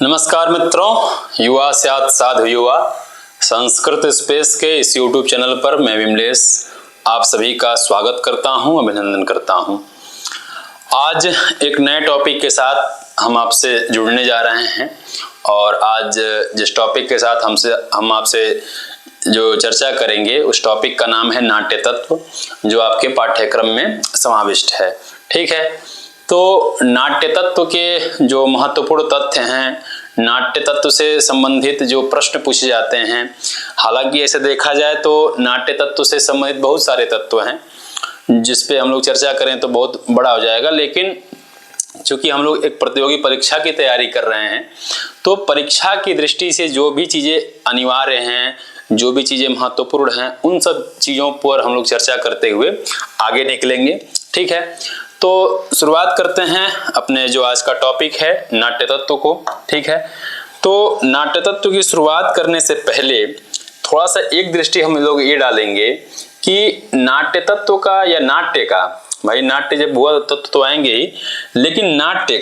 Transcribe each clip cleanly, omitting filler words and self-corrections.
नमस्कार मित्रों, युवा स्यात् साधु युवा संस्कृत स्पेस के इस YouTube चैनल पर मैं विमलेश आप सभी का स्वागत करता हूं, अभिनंदन करता हूं। आज एक नए टॉपिक के साथ हम आपसे जुड़ने जा रहे हैं और आज जिस टॉपिक के साथ हम आपसे जो चर्चा करेंगे उस टॉपिक का नाम है नाट्य तत्व, जो आपके पाठ्यक्रम में समाविष्ट है। ठीक है, तो नाट्य तत्व के जो महत्वपूर्ण तथ्य हैं, नाट्य तत्व से संबंधित जो प्रश्न पूछे जाते हैं, हालांकि ऐसे देखा जाए तो नाट्य तत्व से संबंधित बहुत सारे तत्व हैं जिस पे हम लोग चर्चा करें तो बहुत बड़ा हो जाएगा, लेकिन चूंकि हम लोग एक प्रतियोगी परीक्षा की तैयारी कर रहे हैं तो परीक्षा की दृष्टि से जो भी चीज़ें अनिवार्य हैं, जो भी चीज़ें महत्वपूर्ण हैं, उन सब चीज़ों पर हम लोग चर्चा करते हुए आगे निकलेंगे। ठीक है, तो शुरुआत करते हैं अपने जो आज का टॉपिक है नाट्य तत्व को। ठीक है, तो नाट्य तत्व की शुरुआत करने से पहले थोड़ा सा एक दृष्टि हम लोग ये डालेंगे कि नाट्य तत्व का या नाट्य का, भाई नाट्य जब हुआ तत्व तो आएंगे ही, लेकिन नाट्य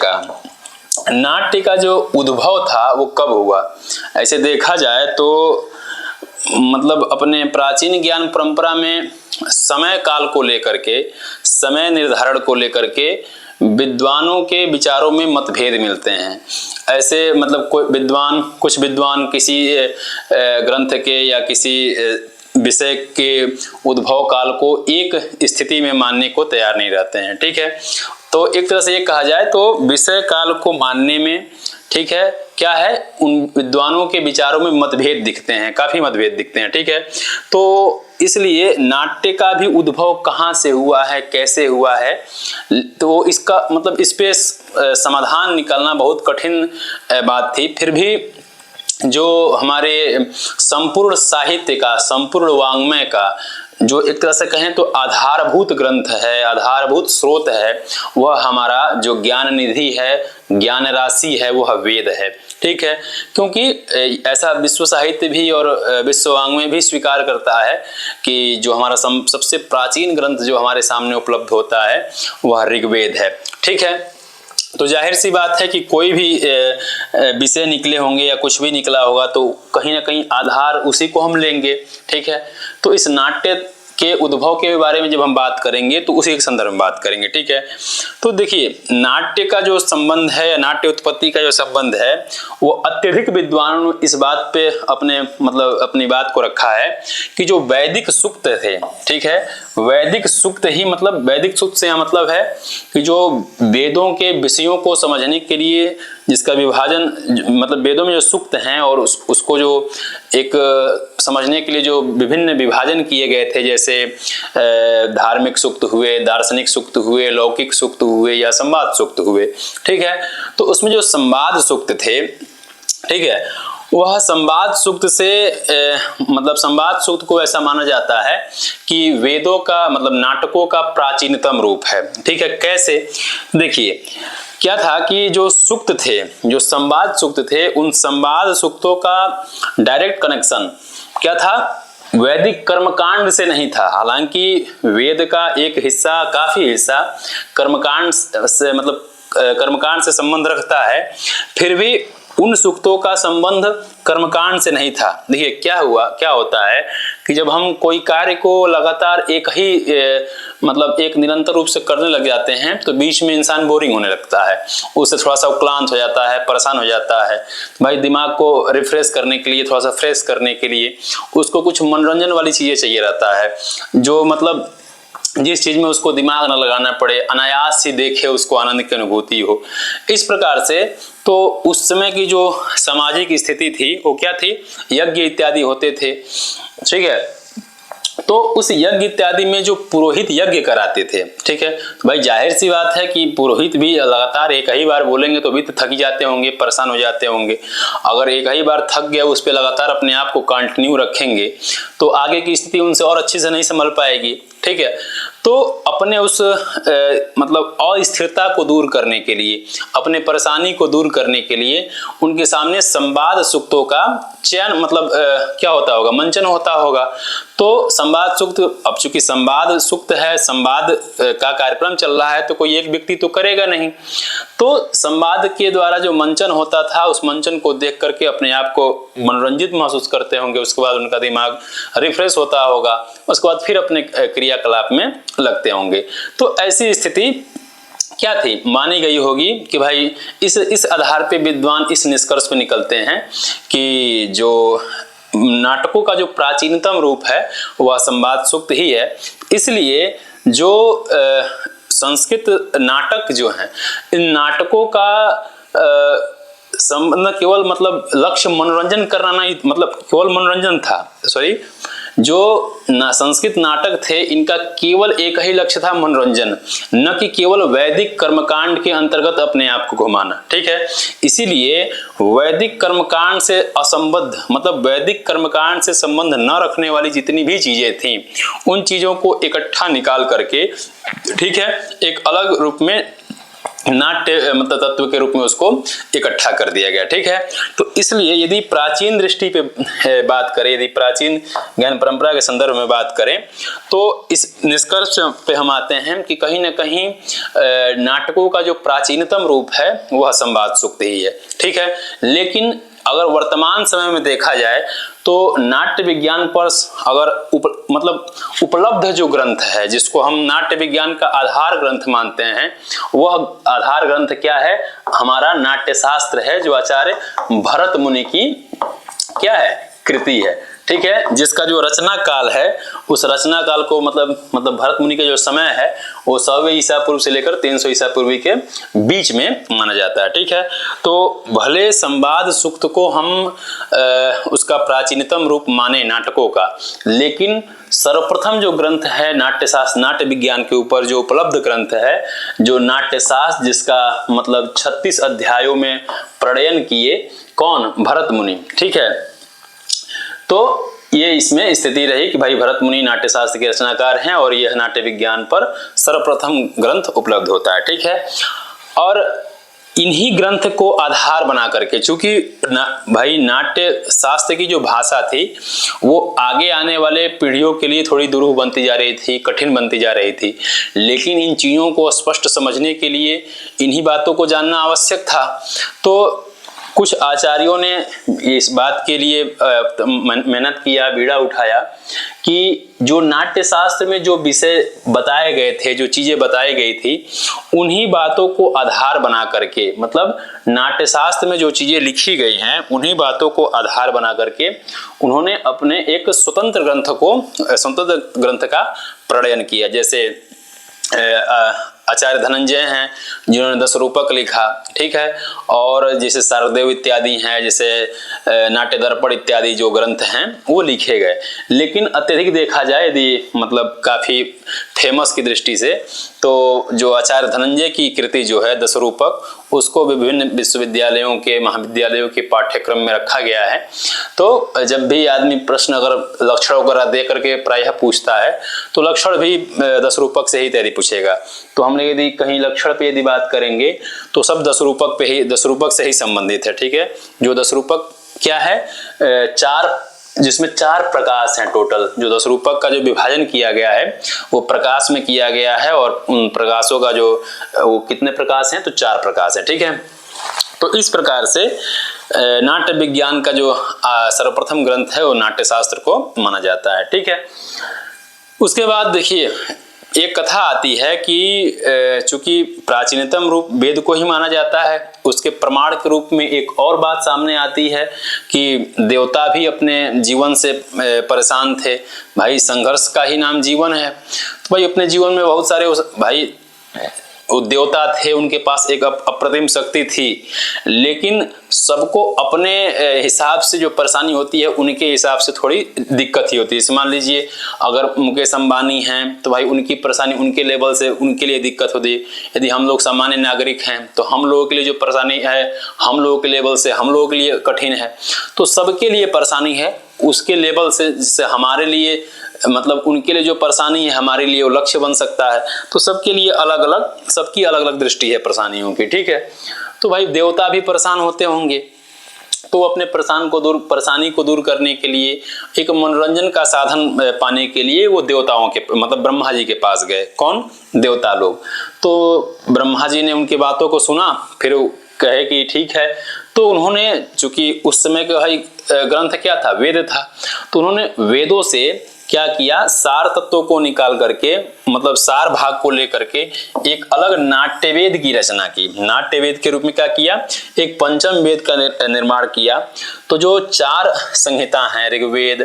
का जो उद्भव था वो कब हुआ। ऐसे देखा जाए तो मतलब अपने प्राचीन ज्ञान परंपरा में समय काल को लेकर के, समय निर्धारण को लेकर के विद्वानों के विचारों में मतभेद मिलते हैं। ऐसे मतलब कुछ विद्वान किसी ग्रंथ के या किसी विषय के उद्भव काल को एक स्थिति में मानने को तैयार नहीं रहते हैं। ठीक है, तो एक तरह से ये कहा जाए तो विषय काल को मानने में, ठीक है, क्या है, उन विद्वानों के विचारों में मतभेद दिखते हैं, काफी मतभेद दिखते हैं। ठीक है, तो इसलिए नाट्य का भी उद्भव कहाँ से हुआ है, कैसे हुआ है, तो इसका मतलब इस पे समाधान निकालना बहुत कठिन बात थी। फिर भी जो हमारे संपूर्ण साहित्य का, संपूर्ण वाङ्मय का जो एक तरह से कहें तो आधारभूत ग्रंथ है, आधारभूत स्रोत है, वह हमारा जो ज्ञान निधि है, ज्ञान राशि है, वह वेद है। ठीक है, क्योंकि ऐसा विश्व साहित्य भी और विश्व वाङ्मय भी स्वीकार करता है कि जो हमारा सबसे प्राचीन ग्रंथ जो हमारे सामने उपलब्ध होता है वह ऋग्वेद है। ठीक है, तो जाहिर सी बात है कि कोई भी विषय निकले होंगे या कुछ भी निकला होगा तो कहीं ना कहीं आधार उसी को हम लेंगे। ठीक है, तो इस नाट्य के उद्भव के बारे में जब हम बात करेंगे तो उसी के संदर्भ में बात करेंगे। ठीक है, तो देखिए नाट्य का जो संबंध है, नाट्य उत्पत्ति का जो संबंध है, वो अत्यधिक विद्वानों ने इस बात पे अपनी बात को रखा है कि जो वैदिक सूक्त थे, ठीक है, वैदिक सूक्त ही मतलब वैदिक सूक्त से यहाँ मतलब है कि जो वेदों के विषयों को समझने के लिए जिसका विभाजन मतलब वेदों में जो सूक्त हैं और उसको जो एक समझने के लिए जो विभिन्न विभाजन किए गए थे, जैसे धार्मिक सूक्त हुए, दार्शनिक सूक्त हुए, लौकिक सूक्त हुए या संवाद सूक्त हुए। ठीक है, तो उसमें जो संवाद सूक्त थे, ठीक है, वह संवाद सूक्त से मतलब संवाद सूक्त को ऐसा माना जाता है कि वेदों का मतलब नाटकों का प्राचीनतम रूप है। ठीक है, कैसे, देखिए क्या था कि जो सूक्त थे, जो संवाद सूक्त थे, उन संवाद सूक्तों का डायरेक्ट कनेक्शन क्या था, वैदिक कर्मकांड से नहीं था। हालांकि वेद का एक हिस्सा, काफी हिस्सा कर्मकांड से मतलब कर्मकांड से संबंध रखता है, फिर भी उन सूक्तों का संबंध कर्मकांड से नहीं था। देखिए क्या होता है कि जब हम कोई कार्य को लगातार एक निरंतर रूप से करने लग जाते हैं तो बीच में इंसान बोरिंग होने लगता है, उससे थोड़ा सा क्लांत हो जाता है, परेशान हो जाता है। भाई दिमाग को रिफ्रेश करने के लिए, थोड़ा सा फ्रेश करने के लिए उसको कुछ मनोरंजन वाली चीजें चाहिए रहता है, जो मतलब जिस चीज में उसको दिमाग न लगाना पड़े, अनायास ही देखे, उसको आनंद की अनुभूति हो। इस प्रकार से तो उस समय की जो सामाजिक स्थिति थी वो क्या थी, यज्ञ इत्यादि होते थे। ठीक है, तो उस यज्ञ इत्यादि में जो पुरोहित यज्ञ कराते थे, ठीक है, तो भाई जाहिर सी बात है कि पुरोहित भी लगातार एक ही बार बोलेंगे तो भी तो थक जाते होंगे, परेशान हो जाते होंगे। अगर एक ही बार थक गया, उस पर लगातार अपने आप को कंटिन्यू रखेंगे तो आगे की स्थिति उनसे और अच्छे से नहीं संभल पाएगी। ठीक है, तो अपने उस मतलब अस्थिरता को दूर करने के लिए, अपने परेशानी को दूर करने के लिए उनके सामने संवाद सूक्तों का चयन मतलब क्या होता होगा, मंचन होता होगा। तो संवाद सूक्त, अब चूंकि संवाद सूक्त है, संवाद का कार्यक्रम चल रहा है, तो कोई एक व्यक्ति तो करेगा नहीं। तो संवाद के द्वारा जो मंचन होता था, उस मंचन को देख करके अपने आप को मनोरंजित महसूस करते होंगे, उसके बाद उनका दिमाग रिफ्रेश होता होगा, उसके बाद फिर अपने क्रियाकलाप में लगते होंगे। तो ऐसी स्थिति क्या थी, मानी गई होगी कि भाई इस आधार पे विद्वान इस निष्कर्ष पे निकलते हैं कि जो नाटकों का जो प्राचीनतम रूप है वह संवाद सूक्त ही है। इसलिए जो संस्कृत नाटक जो हैं, इन नाटकों का संबंध केवल मतलब लक्ष्य मनोरंजन करना नहीं, मतलब केवल मनोरंजन था, सॉरी, जो संस्कृत नाटक थे इनका केवल एक ही लक्ष्य था, मनोरंजन, न कि केवल वैदिक कर्मकांड के अंतर्गत अपने आप को घुमाना। ठीक है, इसीलिए वैदिक कर्मकांड से असंबद्ध, मतलब वैदिक कर्मकांड से संबंध न रखने वाली जितनी भी चीजें थी, उन चीजों को इकट्ठा निकाल करके, ठीक है, एक अलग रूप में नाट्य मतलब तत्व के रूप में उसको इकट्ठा कर दिया गया। ठीक है, तो इसलिए यदि प्राचीन दृष्टि पे बात करें, यदि प्राचीन ज्ञान परंपरा के संदर्भ में बात करें, तो इस निष्कर्ष पे हम आते हैं कि कहीं ना कहीं नाटकों का जो प्राचीनतम रूप है वह संवाद सूक्त ही है। ठीक है, लेकिन अगर वर्तमान समय में देखा जाए तो नाट्य विज्ञान पर अगर मतलब उपलब्ध जो ग्रंथ है, जिसको हम नाट्य विज्ञान का आधार ग्रंथ मानते हैं, वह आधार ग्रंथ क्या है, हमारा नाट्यशास्त्र है, जो आचार्य भरत मुनि की क्या है, कृति है। ठीक है, जिसका जो रचना काल है, उस रचना काल को मतलब भरत मुनि के जो समय है वो 100 ईसा पूर्व से लेकर 300 ईसा पूर्व के बीच में माना जाता है। ठीक है, तो भले संवाद सूक्त को हम उसका प्राचीनतम रूप माने नाटकों का, लेकिन सर्वप्रथम जो ग्रंथ है नाट्यशास्त्र, नाट्य विज्ञान के ऊपर जो उपलब्ध ग्रंथ है, जो नाट्यशास्त्र, जिसका मतलब 36 अध्यायों में प्रणयन किए कौन, भरत मुनि। ठीक है, तो ये इसमें स्थिति रही कि भाई भरत मुनि नाट्यशास्त्र के रचनाकार हैं और यह नाट्य विज्ञान पर सर्वप्रथम ग्रंथ उपलब्ध होता है। ठीक है, और इन्हीं ग्रंथ को आधार बना करके, चूंकि भाई नाट्य शास्त्र की जो भाषा थी वो आगे आने वाले पीढ़ियों के लिए थोड़ी दुरूह बनती जा रही थी, कठिन बनती जा रही थी, लेकिन इन चीज़ों को स्पष्ट समझने के लिए इन्हीं बातों को जानना आवश्यक था। तो कुछ आचार्यों ने इस बात के लिए मेहनत किया, बीड़ा उठाया कि जो नाट्य शास्त्र में जो विषय बताए गए थे, जो चीजें बताई गई थी, उन्हीं बातों को आधार बना करके, मतलब नाट्य शास्त्र में जो चीजें लिखी गई हैं उन्हीं बातों को आधार बना करके उन्होंने अपने एक स्वतंत्र ग्रंथ का प्रणयन किया। जैसे आचार्य धनंजय हैं जिन्होंने 10 रूपक लिखा। ठीक है, और जैसे शारदेव इत्यादि हैं, जैसे नाट्य दर्पण इत्यादि जो ग्रंथ हैं वो लिखे गए। लेकिन अत्यधिक देखा जाए यदि मतलब काफ़ी फेमस की दृष्टि से, तो जो आचार्य धनंजय की कृति जो है 10 रूपक, उसको विभिन्न विश्वविद्यालयों के, महाविद्यालयों के पाठ्यक्रम में रखा गया है। तो जब भी आदमी प्रश्न अगर लक्षण वगैरह दे करके प्रायः पूछता है तो लक्षण भी 10 रूपक से ही तैयारी पूछेगा। तो हमने यदि कहीं लक्षण पे यदि बात करेंगे तो सब 10 रूपक पे ही, 10 रूपक से ही संबंधित है। ठीक है, जो 10 रूपक क्या है, 4, जिसमें 4 प्रकाश हैं टोटल। जो 10 रूपक का जो विभाजन किया गया है वो प्रकाश में किया गया है, और उन प्रकाशों का जो वो कितने प्रकाश हैं, तो 4 प्रकाश हैं। ठीक है, तो इस प्रकार से नाट्य विज्ञान का जो सर्वप्रथम ग्रंथ है वो नाट्य शास्त्र को माना जाता है। ठीक है, उसके बाद देखिए एक कथा आती है कि चूंकि प्राचीनतम रूप वेद को ही माना जाता है, उसके प्रमाण के रूप में एक और बात सामने आती है कि देवता भी अपने जीवन से परेशान थे। भाई संघर्ष का ही नाम जीवन है, तो भाई अपने जीवन में बहुत सारे भाई वो देवता थे, उनके पास एक अप्रतिम शक्ति थी, लेकिन सबको अपने हिसाब से जो परेशानी होती है उनके हिसाब से थोड़ी दिक्कत ही होती है। जैसे मान लीजिए अगर मुकेश अंबानी हैं तो भाई उनकी परेशानी उनके लेवल से उनके लिए दिक्कत होती है। यदि हम लोग सामान्य नागरिक हैं तो हम लोगों के लिए जो परेशानी है हम लोगों के लेवल से हम लोगों के लिए कठिन है। तो सबके लिए परेशानी है, उसके लेवल से, जिससे हमारे लिए मतलब उनके लिए जो परेशानी है हमारे लिए वो लक्ष्य बन सकता है। तो सबके लिए अलग अलग, सबकी अलग अलग दृष्टि है परेशानियों की, ठीक है। तो भाई देवता भी परेशान होते होंगे, तो अपने परेशानी को दूर करने के लिए, एक मनोरंजन का साधन पाने के लिए वो देवताओं के मतलब ब्रह्मा जी के पास गए। कौन? देवता लोग। तो ब्रह्मा जी ने उनकी बातों को सुना, फिर कहे कि ठीक है। तो उन्होंने, चूंकि उस समय का भाई ग्रंथ क्या था? वेद था। तो उन्होंने वेदों से क्या किया, सार तत्वों को निकाल करके, मतलब सार भाग को लेकर के एक अलग नाट्यवेद की रचना की। नाट्यवेद के रूप में क्या किया? एक पंचम वेद का निर्माण किया। तो जो 4 संहिता हैं, ऋग्वेद,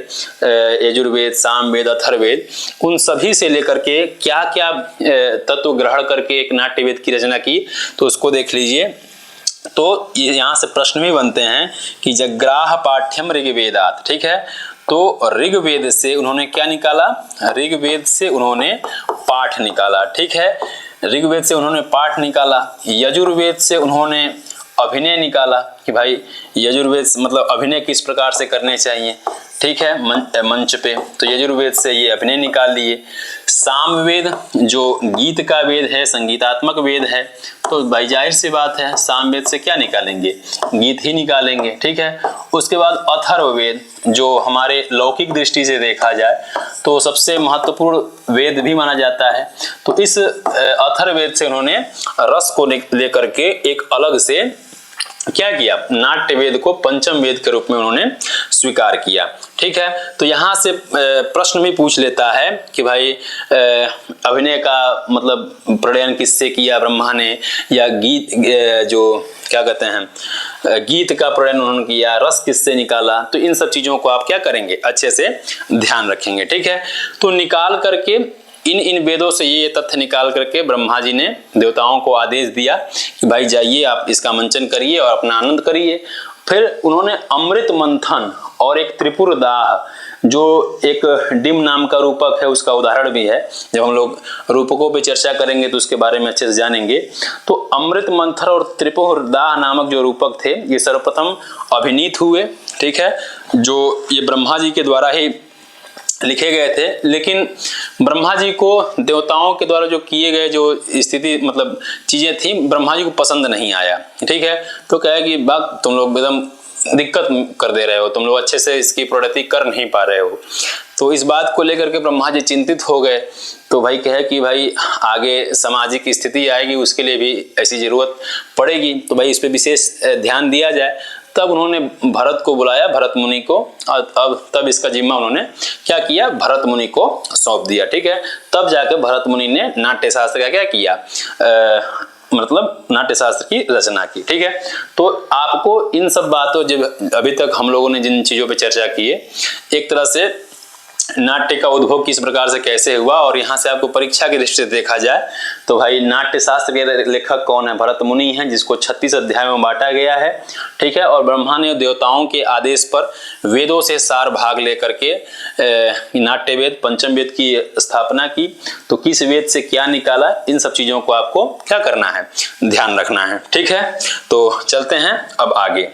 यजुर्वेद, सामवेद, अथर्ववेद, उन सभी से लेकर के क्या क्या तत्व ग्रहण करके एक नाट्यवेद की रचना की, तो उसको देख लीजिए। तो यहाँ से प्रश्न भी बनते हैं कि जग्राह पाठ्यम ऋग्वेदात, ठीक है। तो ऋग्वेद से उन्होंने क्या निकाला? ऋग्वेद से उन्होंने पाठ निकाला, ठीक है। ऋग्वेद से उन्होंने पाठ निकाला। यजुर्वेद से उन्होंने अभिनय निकाला कि भाई यजुर्वेद मतलब अभिनय किस प्रकार से करने चाहिए, ठीक है, मंच पे। तो यजुर्वेद से ये अभिनय निकाल लिए। सामवेद जो गीत का वेद है, संगीतात्मक वेद है, तो भाई जाहिर सी बात है सामवेद से क्या निकालेंगे? गीत ही निकालेंगे, ठीक है। उसके बाद अथर्ववेद जो हमारे लौकिक दृष्टि से देखा जाए तो सबसे महत्वपूर्ण वेद भी माना जाता है। तो इस अथर्ववेद से उन्होंने रस को लेकर के एक अलग से क्या किया? नाट्य वेद को पंचम वेद के रूप में उन्होंने स्वीकार किया, ठीक है। तो यहाँ से प्रश्न भी पूछ लेता है कि भाई अभिनय का मतलब प्रणयन किससे किया ब्रह्मा ने, या गीत जो क्या कहते हैं गीत का प्रणयन उन्होंने किया, रस किससे निकाला। तो इन सब चीजों को आप क्या करेंगे? अच्छे से ध्यान रखेंगे, ठीक है। तो निकाल करके इन वेदों से ये तथ्य निकाल करके ब्रह्मा जी ने देवताओं को आदेश दिया कि भाई जाइए आप इसका मंचन करिए और अपना आनंद करिए। फिर उन्होंने अमृत मंथन और एक त्रिपुर दाह, जो एक डिम नाम का रूपक है, उसका उदाहरण भी है। जब हम लोग रूपकों पे चर्चा करेंगे तो उसके बारे में अच्छे से जानेंगे। तो अमृत मंथन और त्रिपुर दाह नामक जो रूपक थे, ये सर्वप्रथम अभिनीत हुए, ठीक है, जो ये ब्रह्मा जी के द्वारा ही लिखे गए थे। लेकिन ब्रह्मा जी को देवताओं के द्वारा जो किए गए जो स्थिति मतलब चीजें थी, ब्रह्मा जी को पसंद नहीं आया, ठीक है। तो कहा कि बात तुम लोग एकदम दिक्कत कर दे रहे हो, तुम लोग अच्छे से इसकी प्रोडक्टी कर नहीं पा रहे हो। तो इस बात को लेकर के ब्रह्मा जी चिंतित हो गए। तो भाई कहे कि भाई आगे सामाजिक स्थिति आएगी, उसके लिए भी ऐसी जरूरत पड़ेगी, तो भाई इस पे विशेष ध्यान दिया जाए। तब उन्होंने भरत को बुलाया, भरत मुनि को, अब तब इसका जिम्मा उन्होंने क्या किया? भरत मुनि को सौंप दिया, ठीक है। तब जाकर भरत मुनि ने नाट्य शास्त्र का क्या किया? मतलब नाट्य शास्त्र की रचना की, ठीक है। तो आपको इन सब बातों, जब अभी तक हम लोगों ने जिन चीजों पे चर्चा की है, एक तरह से नाट्य का उद्भव किस प्रकार से कैसे हुआ, और यहाँ से आपको परीक्षा की दृष्टि से देखा जाए तो भाई नाट्य शास्त्र के लेखक कौन है? भरत मुनि हैं, जिसको 36 अध्याय में बांटा गया है, ठीक है। और ब्रह्मा ने देवताओं के आदेश पर वेदों से सार भाग लेकर के नाट्य वेद पंचम वेद की स्थापना की। तो किस वेद से क्या निकाला, इन सब चीजों को आपको क्या करना है? ध्यान रखना है, ठीक है। तो चलते हैं अब आगे,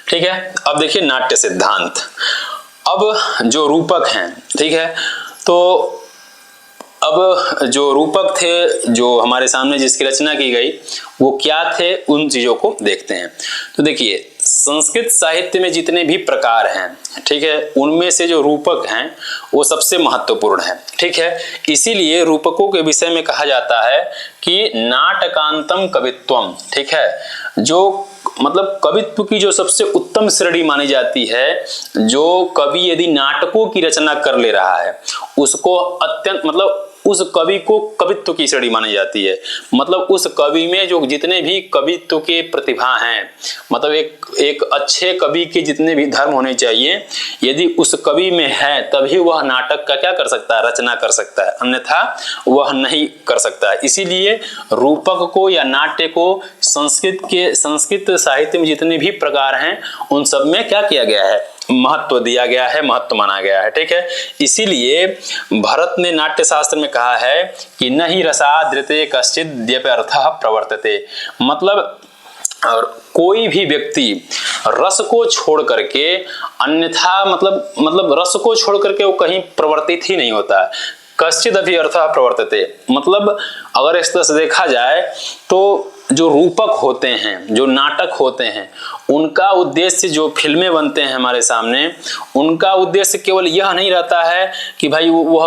ठीक है। अब देखिए नाट्य सिद्धांत। अब जो रूपक हैं, ठीक है, तो अब जो रूपक थे जो हमारे सामने जिसकी रचना की गई, वो क्या थे, उन चीजों को देखते हैं। तो देखिए संस्कृत साहित्य में जितने भी प्रकार हैं, ठीक है, उनमें से जो रूपक हैं वो सबसे महत्वपूर्ण है, ठीक है। इसीलिए रूपकों के विषय में कहा जाता है कि नाटकांतम कवित्वम, ठीक है। जो मतलब कवित्व की जो सबसे उत्तम श्रेणी मानी जाती है, जो कवि यदि नाटकों की रचना कर ले रहा है, उसको अत्यंत मतलब उस कवि को कवित्व की श्रेणी मानी जाती है। मतलब उस कवि में जो जितने भी कवित्व के प्रतिभा हैं, मतलब एक अच्छे कवि के जितने भी धर्म होने चाहिए, यदि उस कवि में है तभी वह नाटक का क्या कर सकता है? रचना कर सकता है, अन्यथा वह नहीं कर सकता है। इसीलिए रूपक को या नाट्य को संस्कृत साहित्य में जितने भी प्रकार हैं, उन सब में क्या किया गया है? महत्व दिया गया है, महत्व माना गया है, ठीक है। इसीलिए भरत ने नाट्य शास्त्र में कहा है कि न ही रसादृते कश्चिद्यप्यर्थः प्रवर्तते। मतलब और कोई भी व्यक्ति रस को छोड़ करके, अन्यथा मतलब रस को छोड़ करके वो कहीं प्रवर्तित ही नहीं होता है। कश्चिद अभी अर्थः प्रवर्तते, मतलब अगर इस तरह से देखा जाए तो जो रूपक होते हैं, जो नाटक होते हैं, उनका उद्देश्य, जो फिल्में बनते हैं हमारे सामने, उनका उद्देश्य केवल यह नहीं रहता है कि भाई वह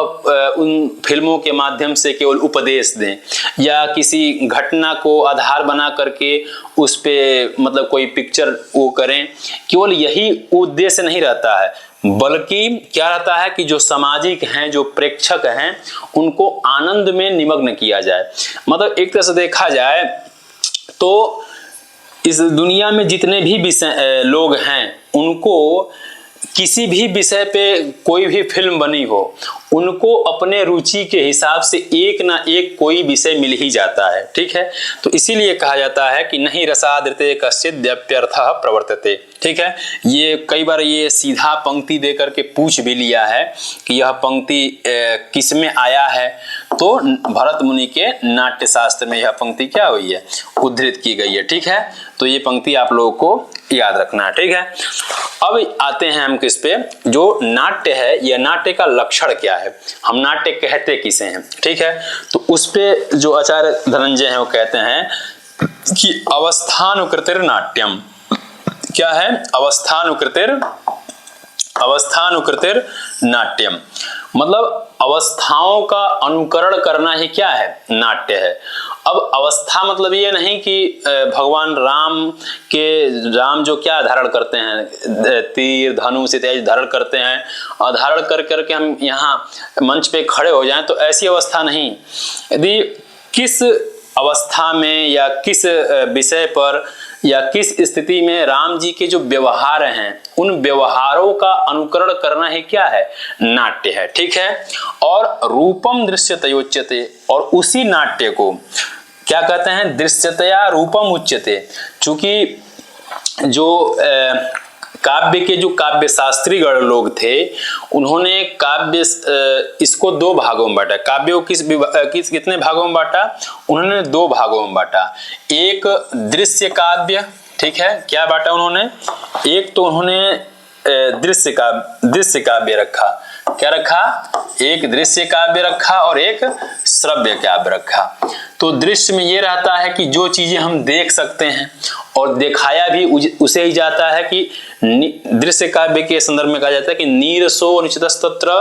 उन फिल्मों के माध्यम से केवल उपदेश दें या किसी घटना को आधार बना करके उस पे मतलब कोई पिक्चर वो करें, केवल यही उद्देश्य नहीं रहता है, बल्कि क्या रहता है कि जो सामाजिक हैं, जो प्रेक्षक हैं, उनको आनंद में निमग्न किया जाए। मतलब एक तरह से देखा जाए तो इस दुनिया में जितने भी विषय लोग हैं, उनको किसी भी विषय पे कोई भी फिल्म बनी हो, उनको अपने रुचि के हिसाब से एक ना एक कोई विषय मिल ही जाता है। ठीक है, तो इसीलिए कहा जाता है कि नहीं रसादृते कश्चिद् व्यप्यर्थः प्रवर्तते। ठीक है, ये कई बार ये सीधा पंक्ति दे करके पूछ भी लिया है कि यह पंक्ति किस में आया है, तो भरत मुनि के नाट्य शास्त्र में यह पंक्ति क्या हुई है, उद्धृत की गई है। ठीक है, तो ये पंक्ति आप लोगों को याद रखना है। ठीक है, अब आते हैं हम किस पे, जो नाट्य है, यह नाट्य का लक्षण क्या है, हम नाट्य कहते किसे हैं। ठीक है, तो उस पे जो आचार्य धनंजय हैं वो कहते हैं कि अवस्थानुकृतिर नाट्यम, क्या है, अवस्थानुकृतिर नाट्यम, मतलब अवस्थाओं का अनुकरण करना ही क्या है, नाट्य है। अब अवस्था मतलब ये नहीं कि भगवान राम जो क्या धारण करते हैं, तीर धनुष इत्यादि धारण करते हैं, और धारण कर करके हम यहाँ मंच पे खड़े हो जाएं, तो ऐसी अवस्था नहीं। यदि किस अवस्था में या किस विषय पर या किस स्थिति में राम जी के जो व्यवहार हैं, उन व्यवहारों का अनुकरण करना ही क्या है, नाट्य है। ठीक है, और रूपम दृश्यतयोच्यते, और उसी नाट्य को क्या कहते हैं, दृश्यतया रूपम उच्यते। चूंकि जो काव्य के जो काव्य शास्त्री गण लोग थे, उन्होंने काव्य इसको दो भागों में बांटा। काव्य को कितने भागों में बांटा, उन्होंने दो भागों में बांटा। एक दृश्य काव्य, ठीक है, क्या बांटा उन्होंने, एक तो उन्होंने दृश्य काव्य रखा, क्या रखा, एक दृश्य काव्य रखा और एक श्रव्य काव्य रखा। तो दृश्य में ये रहता है कि जो चीजें हम देख सकते हैं और दिखाया भी उसे ही जाता है, कि दृश्य काव्य के संदर्भ में कहा जाता है कि नीरसो निश्चितस्तत्र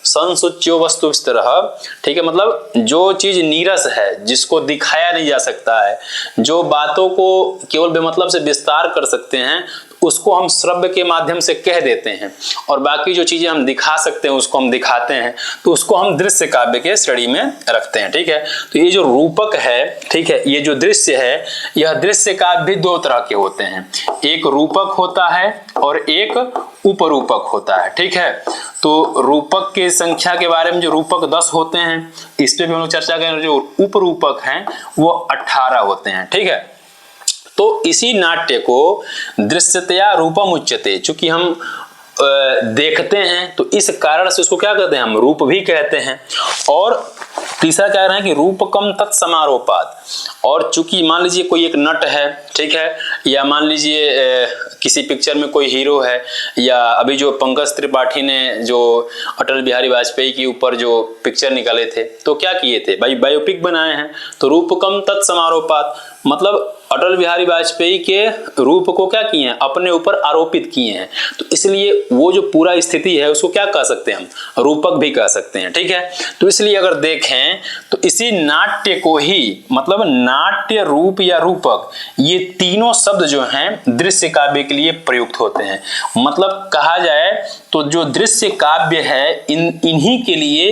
संसूच्यो वस्तु विस्तरः। ठीक है, मतलब जो चीज नीरस है, जिसको दिखाया नहीं जा सकता है, जो बातों को केवल बेमतलब से विस्तार कर सकते हैं, उसको हम श्रव्य के माध्यम से कह देते हैं, और बाकी जो चीजें हम दिखा सकते हैं उसको हम दिखाते हैं, तो उसको हम दृश्य काव्य के श्रेणी में रखते हैं। ठीक है, तो ये जो रूपक है, ठीक है, ये जो दृश्य है, यह दृश्य काव्य भी दो तरह के होते हैं, एक रूपक होता है और एक उपरूपक होता है। ठीक है, तो रूपक की संख्या के बारे में, जो रूपक 10 होते हैं, इस पे भी हम लोग चर्चा करें। जो उपरूपक हैं वो 18 होते हैं। ठीक है, तो इसी नाट्य को दृश्यतया रूपम उच्यते, चूंकि हम देखते हैं तो इस कारण से उसको क्या कहते हैं, हम रूप भी कहते हैं। और तीसरा क्या कह रहे हैं कि रूपकम तत्समारोपात, और चूंकि मान लीजिए कोई एक नट है, ठीक है, या मान लीजिए किसी पिक्चर में कोई हीरो है, या अभी जो पंकज त्रिपाठी ने जो अटल बिहारी वाजपेयी के ऊपर जो पिक्चर निकाले थे, तो क्या किए थे भाई, बायोपिक बनाए हैं, तो रूपकम तत्समारोपात, मतलब अटल बिहारी वाजपेयी के रूप को क्या किए हैं, अपने ऊपर आरोपित किए हैं। तो इसलिए वो जो पूरा स्थिति है उसको क्या कह सकते हैं, हम रूपक भी कह सकते हैं। ठीक है, तो इसलिए अगर देखें तो इसी नाट्य को ही, मतलब नाट्य, रूप या रूपक, ये तीनों शब्द जो हैं दृश्य काव्य के लिए प्रयुक्त होते हैं। मतलब कहा जाए तो जो दृश्य काव्य है, इन्हीं के लिए,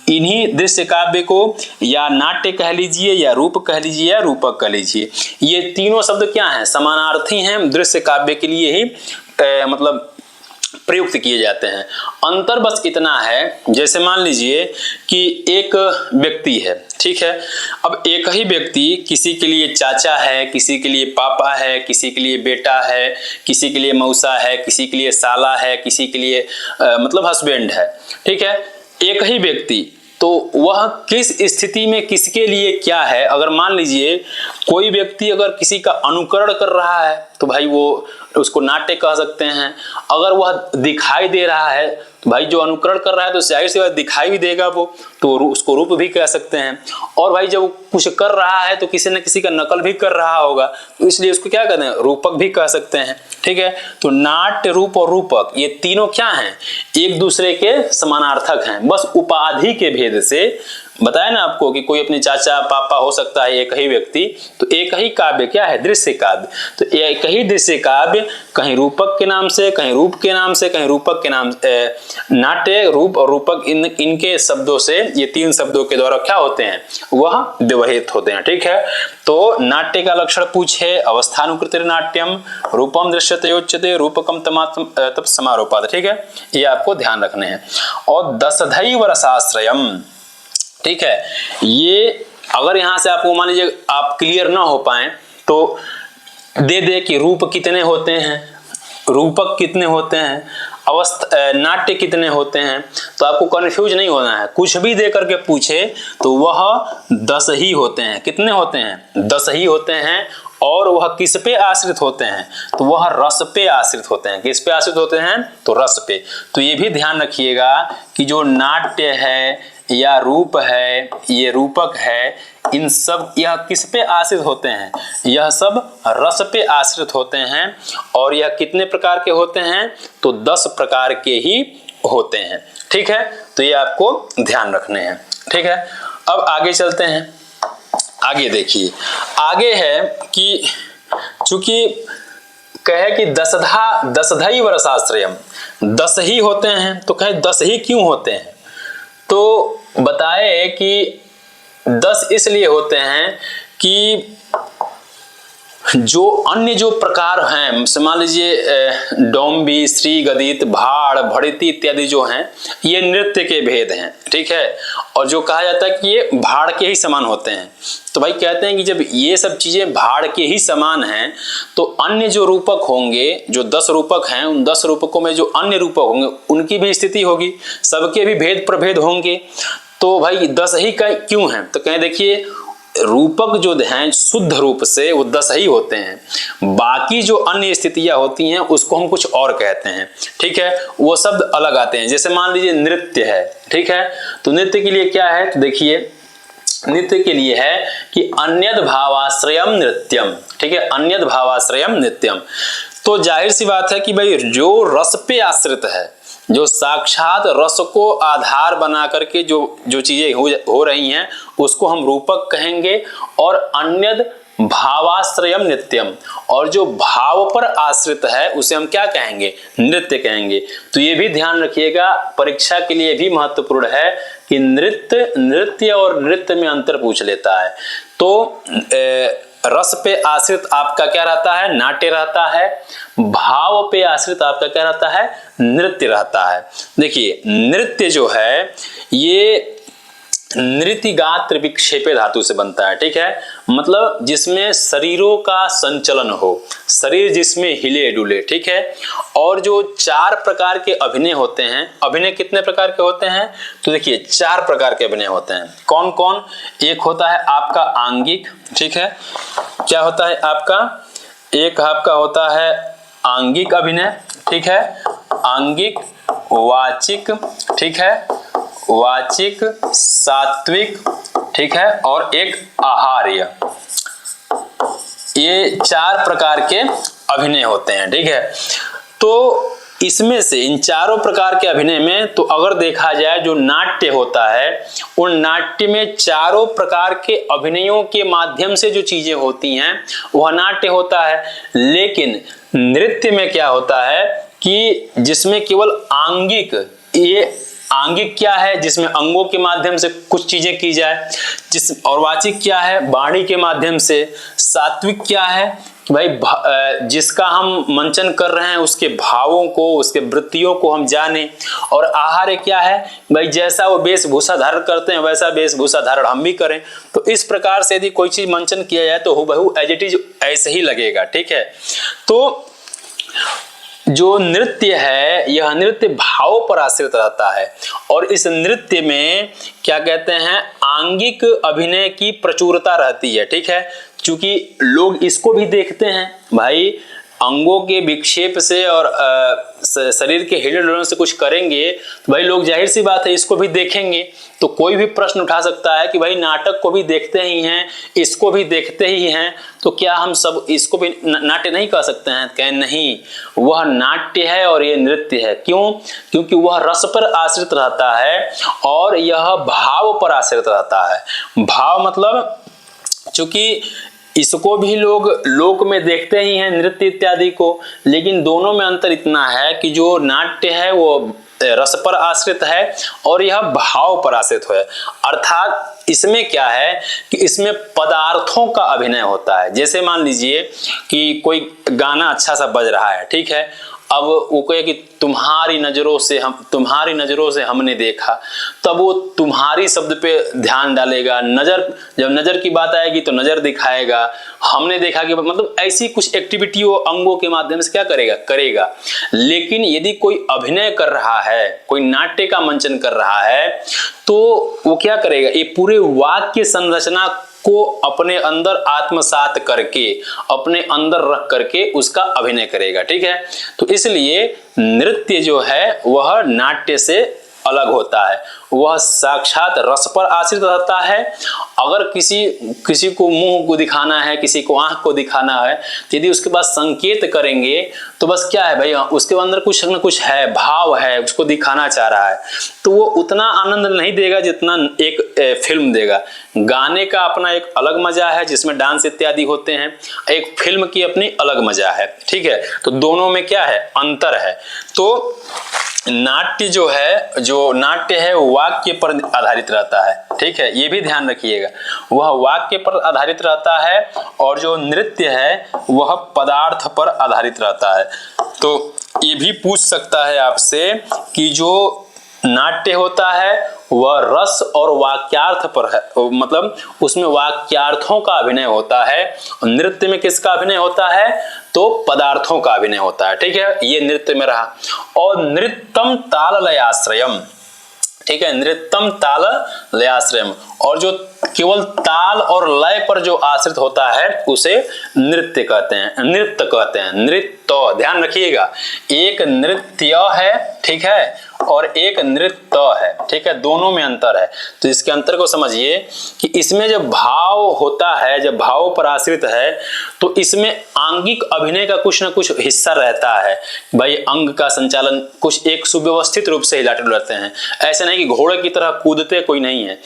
इन्हीं दृश्य काव्य को या नाट्य कह लीजिए, या रूप कह लीजिए, या रूपक कह लीजिए, ये तीनों शब्द क्या हैं, समानार्थी हैं, दृश्य काव्य के लिए ही मतलब प्रयुक्त किए जाते हैं। अंतर बस इतना है, जैसे मान लीजिए कि एक व्यक्ति है, ठीक है, अब एक ही व्यक्ति किसी के लिए चाचा है, किसी के लिए पापा है, किसी के लिए बेटा है, किसी के लिए मौसा है, किसी के लिए साला है, किसी के लिए मतलब हस्बैंड है। ठीक है, एक ही व्यक्ति, तो वह किस स्थिति में किसके लिए क्या है। अगर मान लीजिए कोई व्यक्ति अगर किसी का अनुकरण कर रहा है, तो भाई वो उसको नाट्य कह सकते हैं। अगर वह दिखाई दे रहा है तो भाई जो अनुकरण कर रहा है तो जाहिर सी बात दिखाई भी देगा वो, तो उसको रूप भी कह सकते हैं। और भाई जब कुछ कर रहा है तो किसी न किसी का नकल भी कर रहा होगा, तो इसलिए उसको क्या कहते हैं, रूपक भी कह सकते हैं। ठीक है, तो नाट्य, रूप और रूपक ये तीनों क्या हैं, एक दूसरे के समानार्थक हैं, बस उपाधि के भेद से। बताया ना आपको कि कोई अपने चाचा पापा हो सकता है एक ही व्यक्ति, तो एक ही काव्य क्या है, दृश्य काव्य। तो एक ही दृश्य काव्य कहीं रूपक के नाम से, कहीं रूप के नाम से, कहीं रूपक के नाम, नाट्य, रूप और रूपक, इनके शब्दों से, ये तीन शब्दों के द्वारा क्या होते हैं, वह व्यवहित होते हैं। ठीक है, तो नाट्य का लक्षण पूछे, अवस्थानुकृतिर नाट्यम, रूपम दृश्यते रूपकम तप समारोपात। ठीक है, ये आपको ध्यान रखने हैं। और दशधैव रसाश्रयम, ठीक है, ये अगर यहां से आपको मान लीजिए आप क्लियर ना हो पाए तो दे दे कि रूप कितने होते हैं, रूपक कितने होते हैं, नाट्य कितने होते हैं, तो आपको कंफ्यूज नहीं होना है। कुछ भी दे करके पूछे तो वह 10 ही होते हैं। कितने होते हैं, 10 ही होते हैं। और वह किस पे आश्रित होते हैं, तो वह रस पे आश्रित होते हैं। किस पे आश्रित होते हैं, तो रस पे। तो ये भी ध्यान रखिएगा कि जो नाट्य है या रूप है, ये रूपक है, इन सब यह किस पे आश्रित होते हैं, यह सब रस पे आश्रित होते हैं। और यह कितने प्रकार के होते हैं, तो 10 प्रकार के ही होते हैं। ठीक है, तो ये आपको ध्यान रखने हैं। ठीक है, अब आगे चलते हैं। आगे देखिए, आगे है कि चूंकि कहे कि दशधैव रसाश्रयम, 10 ही होते हैं, तो कहे 10 ही क्यों होते हैं, तो बताए कि 10 इसलिए होते हैं कि जो अन्य जो प्रकार हैं, मान लीजिए डोम्बी, श्री गदित, भाड़, भड़िती इत्यादि जो हैं, ये नृत्य के भेद हैं। ठीक है, और जो कहा जाता है कि ये भाड़ के ही समान होते हैं। तो भाई कहते हैं कि जब ये सब चीजें भाड़ के ही समान हैं, तो अन्य जो रूपक होंगे, जो 10 रूपक हैं, उन 10 रूपकों में जो अन्य रूपक होंगे उनकी भी स्थिति होगी, सबके भी भेद प्रभेद होंगे। तो भाई 10 ही क्यों हैं, तो कहें देखिए रूपक जो हैं शुद्ध रूप से वो 10 ही होते हैं। बाकी जो अन्य स्थितियां होती हैं उसको हम कुछ और कहते हैं। ठीक है, वो शब्द अलग आते हैं। जैसे मान लीजिए नृत्य है, ठीक है, तो नृत्य के लिए क्या है, तो देखिए नृत्य के लिए है कि अन्यद भावाश्रयम नृत्यम। ठीक है, अन्यद भावाश्रयम नृत्यम। तो जाहिर सी बात है कि भाई जो रस पे आश्रित है, जो साक्षात रस को आधार बना करके जो चीजें हो रही हैं उसको हम रूपक कहेंगे। और अन्यद भावाश्रयम नित्यम, और जो भाव पर आश्रित है उसे हम क्या कहेंगे, नृत्य कहेंगे। तो ये भी ध्यान रखिएगा, परीक्षा के लिए भी महत्वपूर्ण है कि नृत्य और नृत्य में अंतर पूछ लेता है। तो रस पे आश्रित आपका क्या रहता है, नाट्य रहता है। भाव पे आश्रित आपका क्या रहता है, नृत्य रहता है। देखिए नृत्य जो है ये नृत्यगात्र विक्षेपे धातु से बनता है। ठीक है, मतलब जिसमें शरीरों का संचलन हो, शरीर जिसमें हिले डुले। ठीक है, और जो 4 प्रकार के अभिनय होते हैं, अभिनय कितने प्रकार के होते हैं, तो देखिए 4 प्रकार के अभिनय होते हैं। कौन कौन, एक होता है आपका आंगिक। ठीक है, क्या होता है आपका, एक आपका होता है आंगिक अभिनय। ठीक है, आंगिक, वाचिक, ठीक है, वाचिक, सात्विक, ठीक है, और एक आहार्य। ये 4 प्रकार के अभिनय होते हैं। ठीक है, तो इसमें से इन चारों प्रकार के अभिनय में तो अगर देखा जाए जो नाट्य होता है, उन नाट्य में चारों प्रकार के अभिनयों के माध्यम से जो चीजें होती हैं वह नाट्य होता है। लेकिन नृत्य में क्या होता है कि जिसमें केवल आंगिक, ये आंगिक क्या है, जिसमें अंगों के माध्यम से कुछ चीजें की जाए, और वाचिक क्या है, वाणी के माध्यम से। सात्विक क्या है कि भाई जिसका हम मंचन कर रहे हैं उसके भावों को, उसके वृत्तियों को हम जाने। और आहार्य क्या है, भाई जैसा वो वेशभूषा धारण करते हैं वैसा वेशभूषा धारण हम भी करें। तो इस प्रकार से यदि कोई चीज मंचन किया जाए तो हुबहू एज इट इज ऐसे ही लगेगा। ठीक है, तो जो नृत्य है यह नृत्य भाव पर आश्रित रहता है। और इस नृत्य में क्या कहते हैं, आंगिक अभिनय की प्रचुरता रहती है। ठीक है, क्योंकि लोग इसको भी देखते हैं, भाई अंगों के विक्षेप से और शरीर के हिलने डुलने से कुछ करेंगे तो भाई लोग जाहिर सी बात है इसको भी देखेंगे। तो कोई भी प्रश्न उठा सकता है कि भाई नाटक को भी देखते ही हैं, इसको भी देखते ही हैं, तो क्या हम सब इसको भी नाट्य नहीं कह सकते हैं? कहें नहीं, वह नाट्य है और ये नृत्य है। क्यों? क्योंकि वह रस पर आश्रित रहता है और यह भाव पर आश्रित रहता है। भाव मतलब चूंकि इसको भी लोग लोक में देखते ही हैं, नृत्य इत्यादि को, लेकिन दोनों में अंतर इतना है कि जो नाट्य है वो रस पर आश्रित है और यह भाव पर आश्रित है। अर्थात इसमें क्या है कि इसमें पदार्थों का अभिनय होता है। जैसे मान लीजिए कि कोई गाना अच्छा सा बज रहा है, ठीक है, अब वो कहे कि तुम्हारी नजरों से हमने देखा, तब वो तुम्हारी शब्द पे ध्यान डालेगा। जब नजर की बात आएगी तो नजर दिखाएगा, हमने देखा कि मतलब ऐसी कुछ एक्टिविटी वो अंगों के माध्यम से क्या करेगा। लेकिन यदि कोई अभिनय कर रहा है, कोई नाट्य का मंचन कर रहा है, तो वो क्या करेगा, ये पूरे वाक्य संरचना को अपने अंदर आत्मसात करके, अपने अंदर रख करके उसका अभिनय करेगा। ठीक है, तो इसलिए नृत्य जो है वह नाट्य से अलग होता है, वह साक्षात रस पर आश्रित रहता है। अगर किसी को मुंह को दिखाना है, किसी को आंख को दिखाना है, यदि उसके पास संकेत करेंगे तो बस क्या है भाई, उसके अंदर कुछ न कुछ है, भाव है, उसको दिखाना चाह रहा है, तो वो उतना आनंद नहीं देगा जितना एक फिल्म देगा। गाने का अपना एक अलग मजा है जिसमें डांस इत्यादि होते हैं, एक फिल्म की अपनी अलग मजा है। ठीक है, तो दोनों में क्या है, अंतर है। तो जो नाट्य है वो वाक्य पर आधारित रहता है। ठीक है, ये भी ध्यान रखिएगा, वह वाक्य पर आधारित रहता है, और जो नृत्य है वह पदार्थ पर आधारित रहता है। तो ये भी पूछ सकता है आपसे कि जो नाट्य होता है वह रस और वाक्यार्थ पर है, मतलब उसमें वाक्यार्थों का अभिनय होता है। नृत्य में किसका अभिनय होता है, तो पदार्थों का अभिनय होता है। ठीक है, ये नृत्य में रहा। और नृत्यम ताल लयाश्रयम, ठीक है, नृत्यम ताल लयाश्रयम, और जो केवल ताल और लय पर जो आश्रित होता है उसे नृत्य कहते हैं, नृत्य कहते हैं। नृत्य, ध्यान रखिएगा, एक नृत्य है, ठीक है, और एक नृत्य है। ठीक है, दोनों में अंतर है। तो इसके अंतर को समझिए कि इसमें जब भाव होता है, जब भाव पर आश्रित है, तो इसमें आंगिक अभिनय का कुछ ना कुछ हिस्सा रहता है। भाई अंग का संचालन कुछ एक सुव्यवस्थित रूप से हिलाते डुलाते हैं, ऐसे नहीं कि घोड़े की तरह कूदते कोई नहीं है।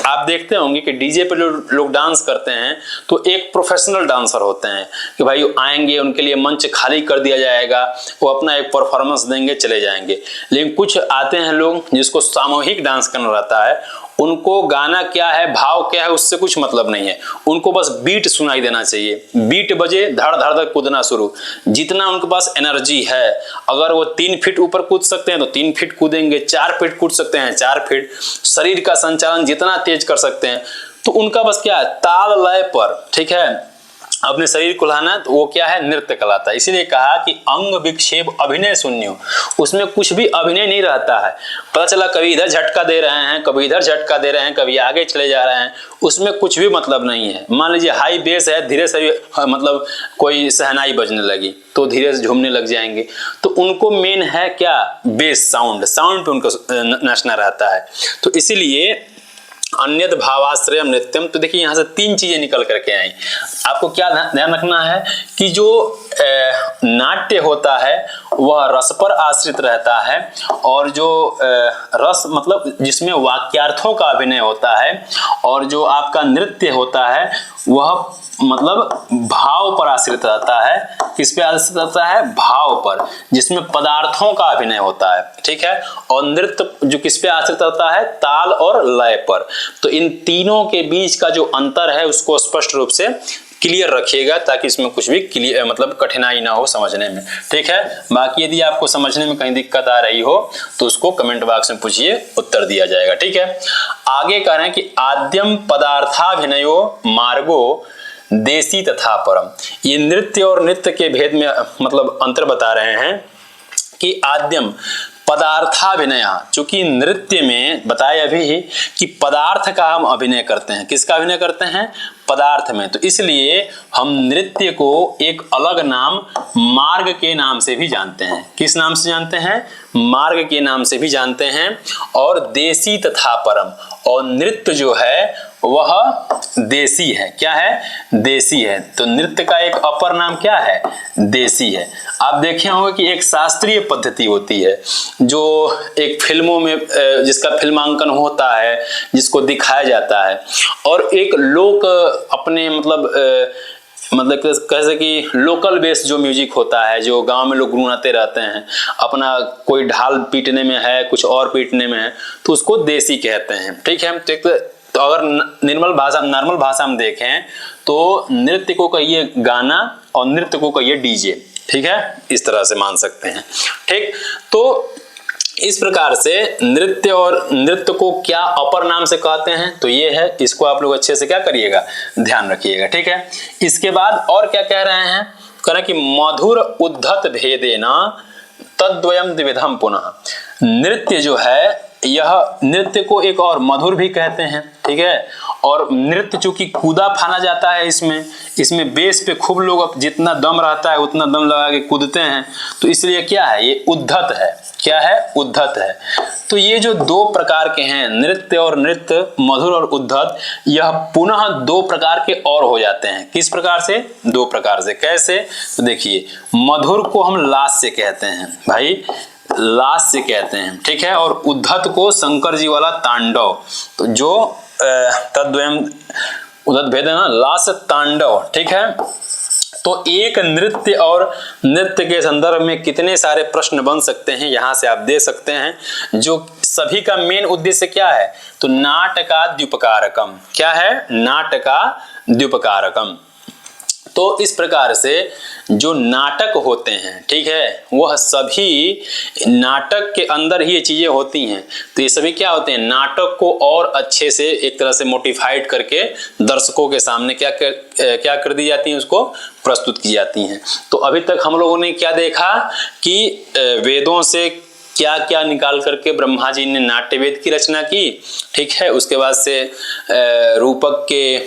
आप देखते होंगे कि डीजे पे लोग डांस करते हैं तो एक प्रोफेशनल डांसर होते हैं कि भाई आएंगे, उनके लिए मंच खाली कर दिया जाएगा, वो अपना एक परफॉर्मेंस देंगे, चले जाएंगे। लेकिन कुछ आते हैं लोग जिसको सामूहिक डांस करना रहता है, उनको गाना क्या है, भाव क्या है, उससे कुछ मतलब नहीं है, उनको बस बीट सुनाई देना चाहिए। बीट बजे, धड़ धड़ धड़ कूदना शुरू। जितना उनके पास एनर्जी है, अगर वो 3 फीट ऊपर कूद सकते हैं तो 3 फीट कूदेंगे, 4 फीट कूद सकते हैं 4 फीट, शरीर का संचालन जितना तेज कर सकते हैं। तो उनका बस क्या है, ताल लय पर, ठीक है, अपने शरीर को लाना, तो वो क्या है, नृत्य कहलाता है। इसीलिए कहा कि अंग विक्षेप अभिनय शून्य, उसमें कुछ भी अभिनय नहीं रहता है। पता चला कभी इधर झटका दे रहे हैं, कभी इधर झटका दे रहे हैं, कभी आगे चले जा रहे हैं, उसमें कुछ भी मतलब नहीं है। मान लीजिए हाई बेस है, धीरे से मतलब कोई शहनाई बजने लगी तो धीरे से झूमने लग जाएंगे। तो उनको मेन है क्या, बेस, साउंड पे उनको नाचना रहता है। तो इसीलिए अन्यद भावाश्रय नृत्यम। तो देखिए यहाँ से 3 चीजें निकल करके आई। आपको क्या ध्यान रखना है कि जो नाट्य होता है वह रस पर आश्रित रहता है, और जो रस मतलब जिसमें वाक्यार्थों का अभिनय होता है, और जो आपका नृत्य होता है वह मतलब भाव पर आश्रित रहता है। किस पे आश्रित रहता है, भाव पर, जिसमें पदार्थों का अभिनय होता है। ठीक है, और नृत्य जो किस पे आश्रित रहता है, ताल और लय पर। तो इन तीनों के बीच का जो अंतर है उसको स्पष्ट रूप से क्लियर रखिएगा, ताकि इसमें कुछ भी क्लियर मतलब कठिनाई ना हो समझने में। ठीक है, बाकी यदि आपको समझने में कहीं दिक्कत आ रही हो तो उसको कमेंट बॉक्स में पूछिए, उत्तर दिया जाएगा। ठीक है, आगे कह रहे हैं कि आद्यम पदार्थाभिनयो मार्गो देसी तथा परम। ये नृत्य और नृत्य के भेद में मतलब अंतर बता रहे हैं कि आद्यम पदार्थाभिनय, चूंकि नृत्य में बताया अभी कि पदार्थ का हम अभिनय करते हैं। किसका अभिनय करते हैं? पदार्थ में। तो इसलिए हम नृत्य को एक अलग नाम मार्ग के नाम से भी जानते हैं। किस नाम से जानते हैं? मार्ग के नाम से भी जानते हैं। और देसी तथा परम, और नृत्य जो है वह देसी है। क्या है? देसी है। तो नृत्य का एक अपर नाम क्या है? देसी है। आप देखे होंगे कि एक शास्त्रीय पद्धति होती है जो एक फिल्मों में जिसका फिल्मांकन होता है, जिसको दिखाया जाता है, और एक लोक अपने मतलब कैसे कि लोकल बेस जो म्यूजिक होता है, जो गांव में लोग गुनगुनाते रहते हैं, अपना कोई ढाल पीटने में है, कुछ और पीटने में है, तो उसको देसी कहते हैं। ठीक है। तो अगर नॉर्मल भाषा में देखें तो नृत्य को कहिए गाना और नृत्य को कहिए डीजे। ठीक है, इस तरह से मान सकते हैं। ठीक, तो इस प्रकार से नृत्य और नृत्य को क्या अपर नाम से कहते हैं, तो ये है। इसको आप लोग अच्छे से क्या करिएगा? ध्यान रखिएगा। ठीक है। इसके बाद और क्या कह रहे हैं? कह रहे हैं कि मधुर उद्धत भेदेना तद्वयम द्विविधम पुनः। नृत्य जो है, यह नृत्य को एक और मधुर भी कहते हैं। ठीक है। और नृत्य चूंकि कूदा फाना जाता है, इसमें बेस पे खूब लोग जितना दम रहता है उतना दम लगा के कूदते हैं, तो इसलिए क्या है? ये उद्धत है। क्या है? उद्धत है। तो ये जो दो प्रकार के हैं, नृत्य और नृत्य, मधुर और उद्धत, यह पुनः दो प्रकार के और हो जाते हैं। किस प्रकार से? दो प्रकार से। कैसे? तो देखिए, मधुर को हम लास्य कहते हैं भाई, लास्य कहते हैं। ठीक है। और उद्धत को शंकर जी वाला तांडव, तो जो तद्वयम उद्धत भेद है ना, लास्य तांडव। ठीक है। तो एक नृत्य और नृत्य के संदर्भ में कितने सारे प्रश्न बन सकते हैं, यहां से आप दे सकते हैं। जो सभी का मेन उद्देश्य क्या है? तो नाटकाद्युपकारकम। क्या है? नाटकाद्युपकारकम। तो इस प्रकार से जो नाटक होते हैं, ठीक है, वह सभी नाटक के अंदर ही ये चीजें होती हैं। तो ये सभी क्या होते हैं? नाटक को और अच्छे से एक तरह से मोटिफाइड करके दर्शकों के सामने क्या कर दी जाती हैं? उसको प्रस्तुत की जाती हैं। तो अभी तक हम लोगों ने क्या देखा कि वेदों से क्या क्या निकाल करके ब्रह्मा जी ने नाट्य वेद की रचना की। ठीक है। उसके बाद से रूपक के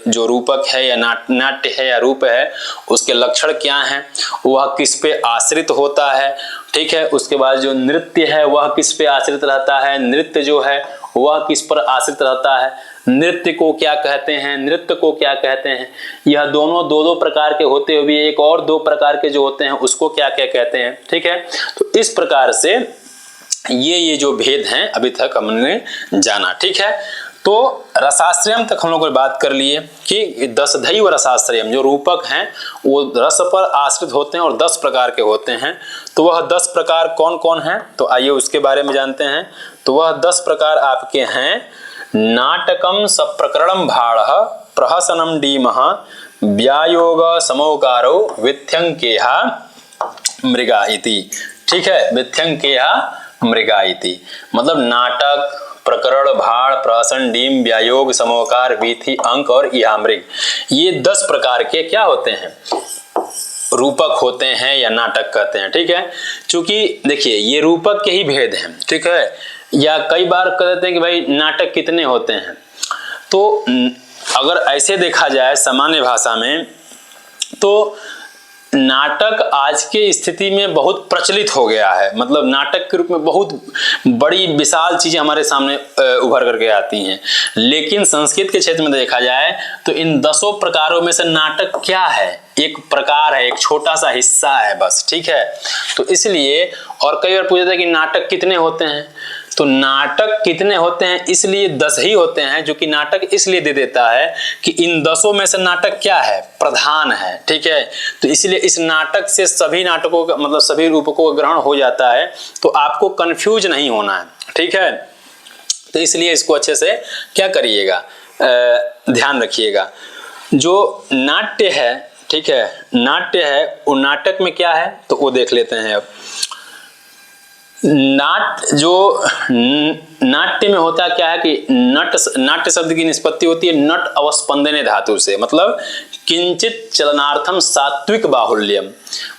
जो रूपक है या नाट्य है या रूप है, उसके लक्षण क्या हैं, वह किस पे आश्रित होता है। ठीक है। उसके बाद जो नृत्य है वह किस पे आश्रित रहता है, नृत्य जो है वह किस पर आश्रित रहता है, नृत्य को क्या कहते हैं, नृत्य को क्या कहते हैं। यह दोनों दो प्रकार के होते हुए एक और दो प्रकार के जो होते हैं उसको क्या क्या कहते हैं। ठीक है। तो इस प्रकार से ये जो भेद हैं अभी तक हमने जाना। ठीक है। तो रसाश्रयम तक हम लोग बात कर लिए कि दशधैव रसाश्रयम, जो रूपक हैं वो रस पर आश्रित होते हैं और 10 प्रकार के होते हैं। तो वह 10 प्रकार कौन कौन हैं, तो आइए उसके बारे में जानते हैं। तो वह 10 प्रकार आपके हैं: नाटकम सप्रकरणम भाड़ प्रहसनम डीमः व्यायोग समोकारो विथ्यंकेहा मृगा इति। ठीक है। विथ्यंकेहा मृगा इति मतलब नाटक, प्रकरण, भाड़, प्रहसन, डीम, व्यायोग, समोकार, वीथी, अंक और इहामृग, ये 10 प्रकार के क्या होते हैं? रूपक होते हैं या नाटक कहते हैं। ठीक है। चूंकि देखिए ये रूपक के ही भेद हैं। ठीक है। या कई बार कह देते हैं कि भाई नाटक कितने होते हैं, तो अगर ऐसे देखा जाए सामान्य भाषा में, तो नाटक आज के स्थिति में बहुत प्रचलित हो गया है। मतलब नाटक के रूप में बहुत बड़ी विशाल चीजें हमारे सामने उभर करके आती हैं। लेकिन संस्कृत के क्षेत्र में देखा जाए तो इन 10 प्रकारों में से नाटक क्या है? एक प्रकार है, एक छोटा सा हिस्सा है बस। ठीक है। तो इसलिए, और कई बार पूछा था कि नाटक कितने होते हैं, तो नाटक कितने होते हैं इसलिए 10 ही होते हैं, जो कि नाटक इसलिए दे देता है कि इन 10 में से नाटक क्या है? प्रधान है। ठीक है। तो इसलिए इस नाटक से सभी नाटकों का मतलब सभी रूपकों का ग्रहण हो जाता है, तो आपको कंफ्यूज नहीं होना है। ठीक है। तो इसलिए इसको अच्छे से क्या करिएगा, ध्यान रखिएगा। जो नाट्य है, ठीक है, नाट्य है, वो नाटक में क्या है तो वो देख लेते हैं। अब नाट्य में होता क्या है कि नाट्य शब्द की निष्पत्ति होती है नट अवस्पंदने धातु से, मतलब किंचित चलनार्थम सात्विक बाहुल्यम,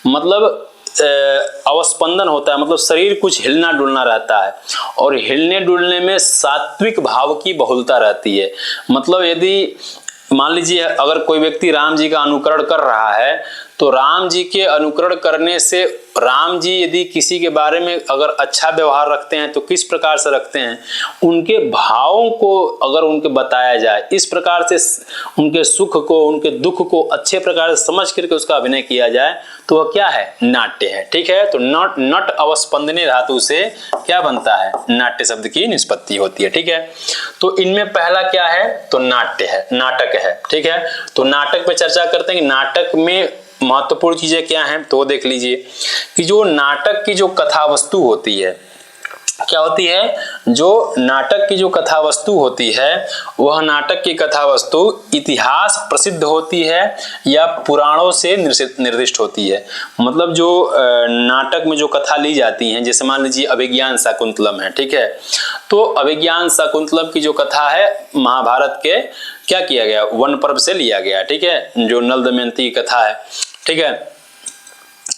मतलब अवस्पंदन होता है, मतलब शरीर कुछ हिलना डुलना रहता है, और हिलने डुलने में सात्विक भाव की बहुलता रहती है। मतलब यदि मान लीजिए अगर कोई व्यक्ति राम जी का अनुकरण कर रहा है, तो राम जी के अनुकरण करने से राम जी यदि किसी के बारे में अगर अच्छा व्यवहार रखते हैं तो किस प्रकार से रखते हैं, उनके भावों को अगर उनके बताया जाए, इस प्रकार से उनके सुख को उनके दुख को अच्छे प्रकार से समझ करके उसका अभिनय किया जाए, तो वह क्या है, नाट्य है। ठीक है, तो नट अवस्पंदने धातु से क्या बनता है, नाट्य शब्द की निष्पत्ति होती है। ठीक है, तो इनमें पहला क्या है, तो नाट्य है, नाटक है। ठीक है, तो नाटक पे चर्चा करते हैं कि नाटक में महत्वपूर्ण चीजें क्या हैं। तो देख लीजिए कि जो नाटक की जो कथा वस्तु होती है, क्या होती है, जो नाटक की जो कथा वस्तु होती है, वह नाटक की कथा वस्तु इतिहास प्रसिद्ध होती है या पुराणों से निर्दिष्ट होती है। मतलब जो नाटक में जो कथा ली जाती हैं, जैसे मान लीजिए अभिज्ञान शाकुंतलम है। ठीक है, तो अभिज्ञान शाकुंतलम की जो कथा है महाभारत के क्या किया गया, वन पर्व से लिया गया। ठीक है, जो नल दमयंती की कथा है। ठीक है,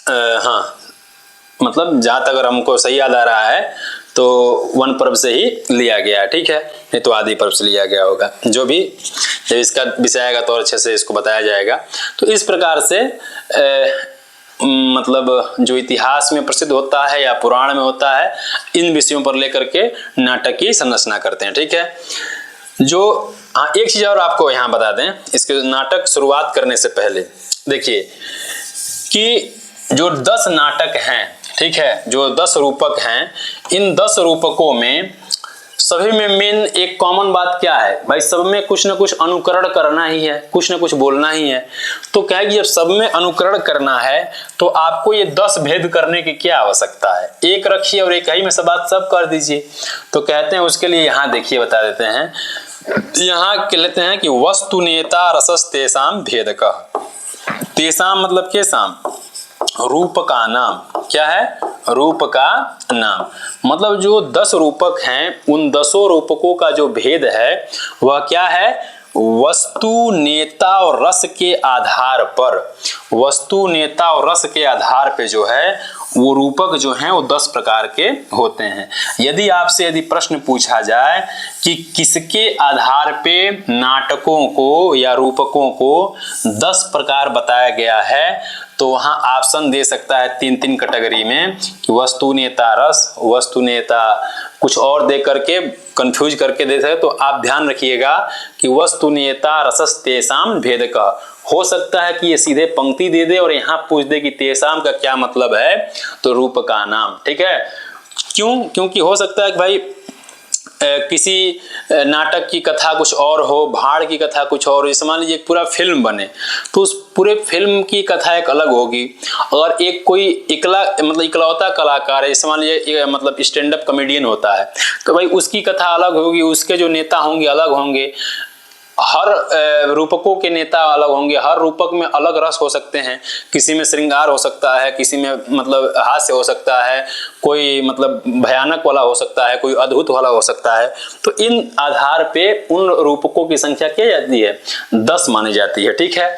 हाँ, मतलब जहां तक अगर हमको सही याद आ रहा है तो वन पर्व से ही लिया गया। ठीक है, नहीं तो आदि पर्व से लिया गया होगा, जो भी, जब इसका विषय आएगा तो और अच्छे से इसको बताया जाएगा। तो इस प्रकार से मतलब जो इतिहास में प्रसिद्ध होता है या पुराण में होता है, इन विषयों पर लेकर के नाटक की संरचना करते हैं। ठीक है, जो हाँ, एक चीज और आपको यहाँ बता दें, इसके नाटक शुरुआत करने से पहले देखिए कि जो 10 नाटक हैं, ठीक है, जो 10 रूपक हैं, इन 10 रूपकों में सभी में मेन एक कॉमन बात क्या है भाई, सब में कुछ ना कुछ अनुकरण करना ही है, कुछ ना कुछ बोलना ही है। तो क्या है कि जब सब में अनुकरण करना है तो आपको ये 10 भेद करने की क्या आवश्यकता है, एक रखिए और एक ही में सब बात सब कर दीजिए। तो कहते हैं उसके लिए यहाँ देखिए बता देते हैं, यहाँ कहते हैं कि वस्तु नेता रसस तेसाम भेदकः, तेसाम मतलब के साम, रूप का नाम, क्या है, रूप का नाम। मतलब जो 10 रूपक हैं, उन 10 रूपकों का जो भेद है वह क्या है, वस्तु नेता और रस के आधार पर, वस्तु नेता और रस के आधार पे जो है वो रूपक जो हैं वो 10 प्रकार के होते हैं। यदि प्रश्न पूछा जाए कि किसके आधार पे नाटकों को या रूपकों को 10 प्रकार बताया गया है, तो वहां ऑप्शन दे सकता है 3-3 कैटेगरी में कि वस्तु नेता रस, वस्तु नेता कुछ और दे करके कंफ्यूज करके दे सकते। तो आप ध्यान रखिएगा कि वस्तु नेता रसस तेसाम भेदकः, हो सकता है कि ये सीधे पंक्ति दे दे और यहाँ पूछ दे कि तेसाम का क्या मतलब है, तो रूप का नाम। ठीक है, क्यों, क्योंकि हो सकता है कि भाई किसी नाटक की कथा कुछ और हो, भाड़ की कथा कुछ और, जैसे मान लीजिए एक पूरा फिल्म बने तो उस पूरे फिल्म की कथा एक अलग होगी। अगर एक कोई इकलौता कलाकार है, जैसे मान लीजिए मतलब स्टैंड अप कॉमेडियन होता है, तो भाई उसकी कथा अलग होगी, उसके जो नेता होंगे अलग होंगे, हर रूपकों के नेता अलग होंगे, हर रूपक में अलग रस हो सकते हैं, किसी में श्रृंगार हो सकता है, किसी में मतलब हास्य हो सकता है, कोई मतलब भयानक वाला हो सकता है, कोई अद्भुत वाला हो सकता है। तो इन आधार पे उन रूपकों की संख्या क्या जाती है, 10 मानी जाती है। ठीक है,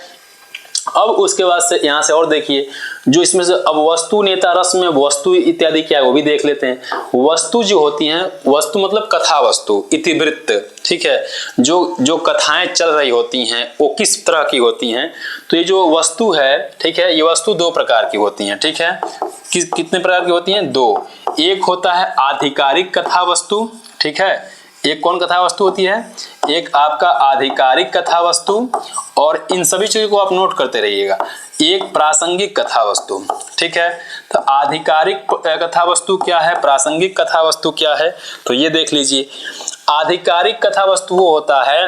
अब उसके बाद से यहाँ से और देखिए, जो इसमें से अब वस्तु नेता रस में वस्तु इत्यादि क्या है वो भी देख लेते हैं। वस्तु जो होती हैं, वस्तु मतलब कथा वस्तु, इतिवृत्त। ठीक है, जो कथाएं चल रही होती हैं वो किस तरह की होती हैं, तो ये जो वस्तु है, ठीक है, ये वस्तु 2 प्रकार की होती हैं। ठीक है, कितने प्रकार की होती हैं, 2। एक होता है आधिकारिक कथा वस्तु, ठीक है, एक कौन कथा वस्तु होती है, एक आपका आधिकारिक कथा वस्तु, और इन सभी चीजों को आप नोट करते रहिएगा। एक प्रासंगिक कथा वस्तु। ठीक है, तो आधिकारिक कथा वस्तु क्या है, प्रासंगिक कथा वस्तु क्या है, तो ये देख लीजिए। आधिकारिक कथा वस्तु वो होता है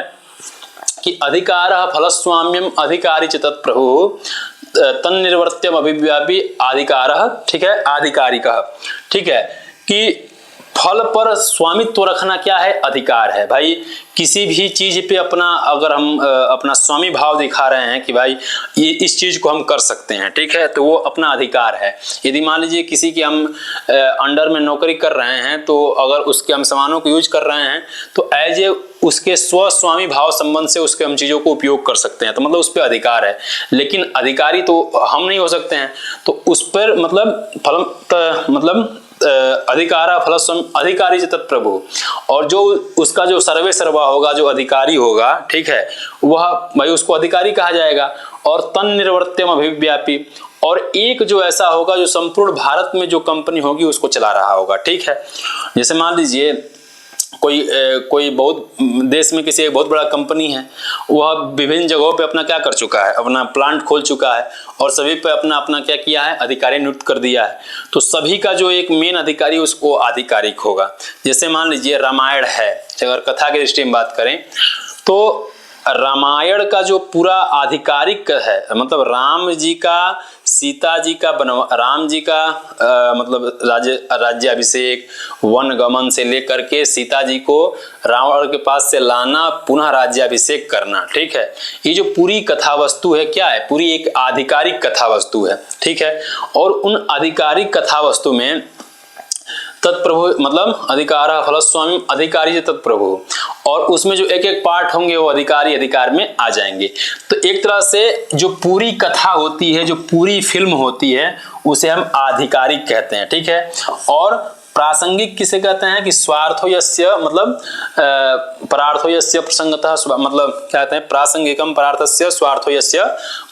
कि अधिकारः फलस्वाम्यम अधिकारी च तत्प्रभु तन्निर्वर्त्यम अभिव्यापी अधिकारः, ठीक है, आधिकारिकः। ठीक है, कि फल पर स्वामित्व रखना क्या है, अधिकार है। भाई किसी भी चीज पे अपना, अगर हम अपना स्वामी भाव दिखा रहे हैं कि भाई ये इस चीज को हम कर सकते हैं, ठीक है, तो वो अपना अधिकार है। यदि मान लीजिए किसी के हम अंडर में नौकरी कर रहे हैं, तो अगर उसके हम सामानों को यूज कर रहे हैं तो एज ए उसके स्वस्वामी भाव संबंध से उसके हम चीज़ों को उपयोग कर सकते हैं, तो मतलब उस पर अधिकार है। लेकिन अधिकारी तो हम नहीं हो सकते हैं, तो उस पर मतलब अधिकारा फलस्वम अधिकारी च तत्प्रभु, और जो उसका जो सर्वे सर्वा होगा, जो अधिकारी होगा, ठीक है, वह भाई उसको अधिकारी कहा जाएगा। और तन निर्वर्त्यम अभिव्यापी, और एक जो ऐसा होगा जो संपूर्ण भारत में जो कंपनी होगी उसको चला रहा होगा, ठीक है। जैसे मान लीजिए कोई बहुत देश में किसी एक बहुत बड़ा कंपनी है, वह विभिन्न जगहों पे अपना क्या कर चुका है, अपना प्लांट खोल चुका है और सभी पे अपना अपना क्या किया है, अधिकारी नियुक्त कर दिया है। तो सभी का जो एक मेन अधिकारी उसको आधिकारिक होगा। जैसे मान लीजिए रामायण है, अगर कथा की दृष्टि में बात करें तो रामायण का जो पूरा आधिकारिक है, मतलब राम जी का, सीता जी का राम जी का मतलब राज्याभिषेक, वन गमन से लेकर के सीता जी को रावण के पास से लाना, पुनः राज्याभिषेक करना, ठीक है, ये जो पूरी कथा वस्तु है क्या है, पूरी एक आधिकारिक कथा वस्तु है, ठीक है। और उन आधिकारिक कथा वस्तु में तत्प्रभु मतलब अधिकार फलस्वामी अधिकारी से तत्प्रभु, और उसमें जो एक एक पार्ट होंगे वो अधिकारी अधिकार में आ जाएंगे। तो एक तरह से जो पूरी कथा होती है, जो पूरी फिल्म होती है, उसे हम आधिकारिक कहते हैं, ठीक है। और प्रासंगिक किसे कहते हैं कि स्वार्थो यस्य मतलब परार्थो यस्य प्रसंगतः, मतलब क्या कहते हैं, प्रासंगिकम परार्थस्य स्वार्थो यस्य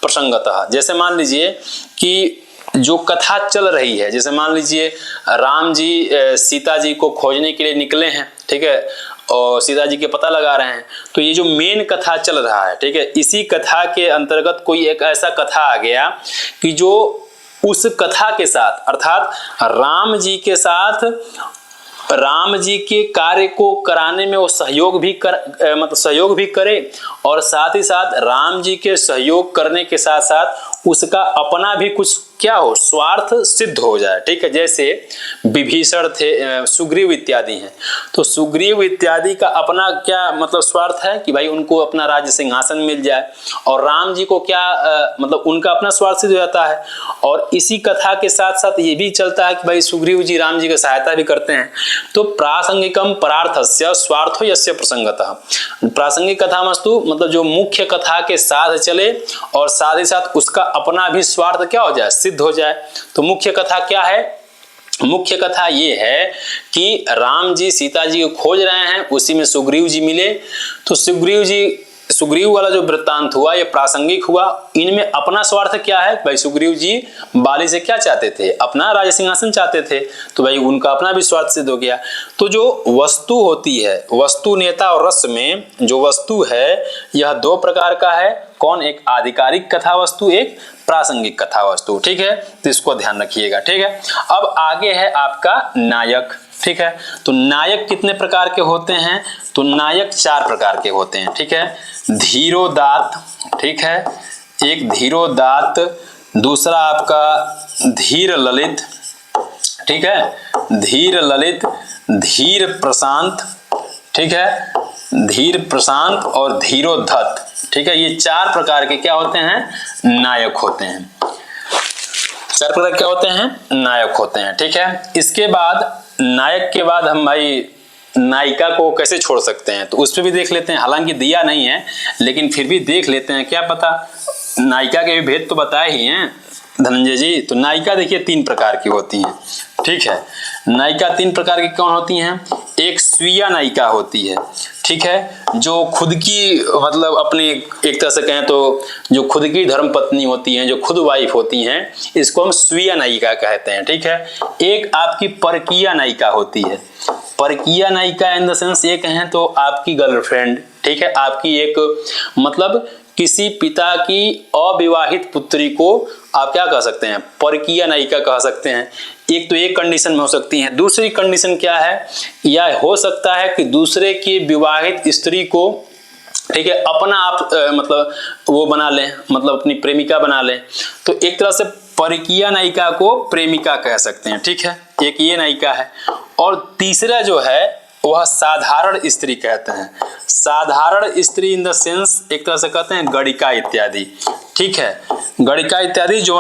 प्रसंगतः। जैसे मान लीजिए कि जो कथा चल रही है, जैसे मान लीजिए राम जी सीता जी को खोजने के लिए निकले हैं, ठीक है, और सीता जी के पता लगा रहे हैं, तो ये जो मेन कथा चल रहा है, ठीक है, इसी कथा के अंतर्गत कोई एक ऐसा कथा आ गया कि जो उस कथा के साथ, अर्थात राम जी के साथ राम जी के कार्य को कराने में वो सहयोग भी करे, और साथ ही साथ राम जी के सहयोग करने के साथ साथ उसका अपना भी कुछ क्या हो, स्वार्थ सिद्ध हो जाए, ठीक है। जैसे विभीषण थे, सुग्रीव इत्यादि हैं, तो सुग्रीव इत्यादि का अपना क्या मतलब स्वार्थ है कि भाई उनको अपना राज्य सिंहासन मिल जाए, और राम जी को क्या मतलब उनका अपना स्वार्थ सिद्ध हो जाता है। और इसी कथा के साथ साथ ये भी चलता है कि भाई सुग्रीव जी राम जी की सहायता भी करते हैं। तो प्रासंगिकम परार्थस्य स्वार्थो यस्य प्रसंगतः, प्रासंगिक कथा वस्तु मतलब जो मुख्य कथा के साथ चले और साथ ही साथ उसका अपना भी स्वार्थ क्या हो जाए, सिद्ध हो जाए। तो मुख्य कथा क्या है, मुख्य कथा ये है कि राम जी सीता जी को खोज रहे हैं, उसी में सुग्रीव जी मिले, तो सुग्रीव वाला जो वृत्तांत हुआ ये प्रासंगिक हुआ। इनमें अपना स्वार्थ क्या है, भाई सुग्रीव जी बाली से क्या चाहते थे, अपना राज सिंहासन चाहते थे, तो भाई उनका अपना भी स्वार्थ सिद्ध हो गया। तो जो वस्तु होती है, वस्तु नेता और रस में जो वस्तु है यह दो प्रकार का है, कौन, एक आधिकारिक कथा वस्तु, एक प्रासंगिक कथा वस्तु, ठीक है। तो इसको ध्यान रखिएगा, ठीक है। अब आगे है आपका नायक, ठीक है। तो नायक कितने प्रकार के होते हैं, तो नायक 4 प्रकार के होते हैं, ठीक है। धीरोदात्त, ठीक है, एक धीरोदात्त, दूसरा आपका धीर ललित, ठीक है, धीर ललित, धीर प्रशांत, ठीक है, धीर प्रशांत और धीरोद्धत, ठीक है। ये 4 प्रकार के क्या होते हैं, नायक होते हैं। 4 प्रकार क्या होते हैं, नायक होते हैं, ठीक है। इसके बाद नायक के बाद हम भाई नायिका को कैसे छोड़ सकते हैं, तो उस पर भी देख लेते हैं। हालांकि दिया नहीं है लेकिन फिर भी देख लेते हैं, क्या पता नायिका के भी भेद तो बताए ही हैं धनंजय जी। तो नायिका देखिए 3 प्रकार की होती हैं, ठीक है। नायिका 3 प्रकार की कौन होती हैं, एक स्वीया नायिका होती है, ठीक है, जो खुद की मतलब अपनी एक तरह से कहें तो जो खुद की धर्म पत्नी होती हैं, जो खुद वाइफ होती हैं, इसको हम स्वीया नायिका कहते हैं, ठीक है। एक आपकी परकीया नायिका होती है, परकीया नायिका इन द सेंस ये कहें तो आपकी गर्लफ्रेंड, ठीक है, आपकी एक मतलब किसी पिता की अविवाहित पुत्री को आप क्या कह सकते हैं, परकीय नायिका कह सकते हैं। एक तो एक कंडीशन में हो सकती है, दूसरी कंडीशन क्या है, या हो सकता है कि दूसरे की विवाहित स्त्री को, ठीक है, अपना आप मतलब वो बना लें, मतलब अपनी प्रेमिका बना लें। तो एक तरह से परकीय नायिका को प्रेमिका कह सकते हैं, ठीक है, एक ये नायिका है। और तीसरा जो है वह साधारण स्त्री कहते हैं। साधारण स्त्री इन द सेंस एक तरह से कहते हैं गणिका इत्यादि, ठीक है, गणिका इत्यादि जो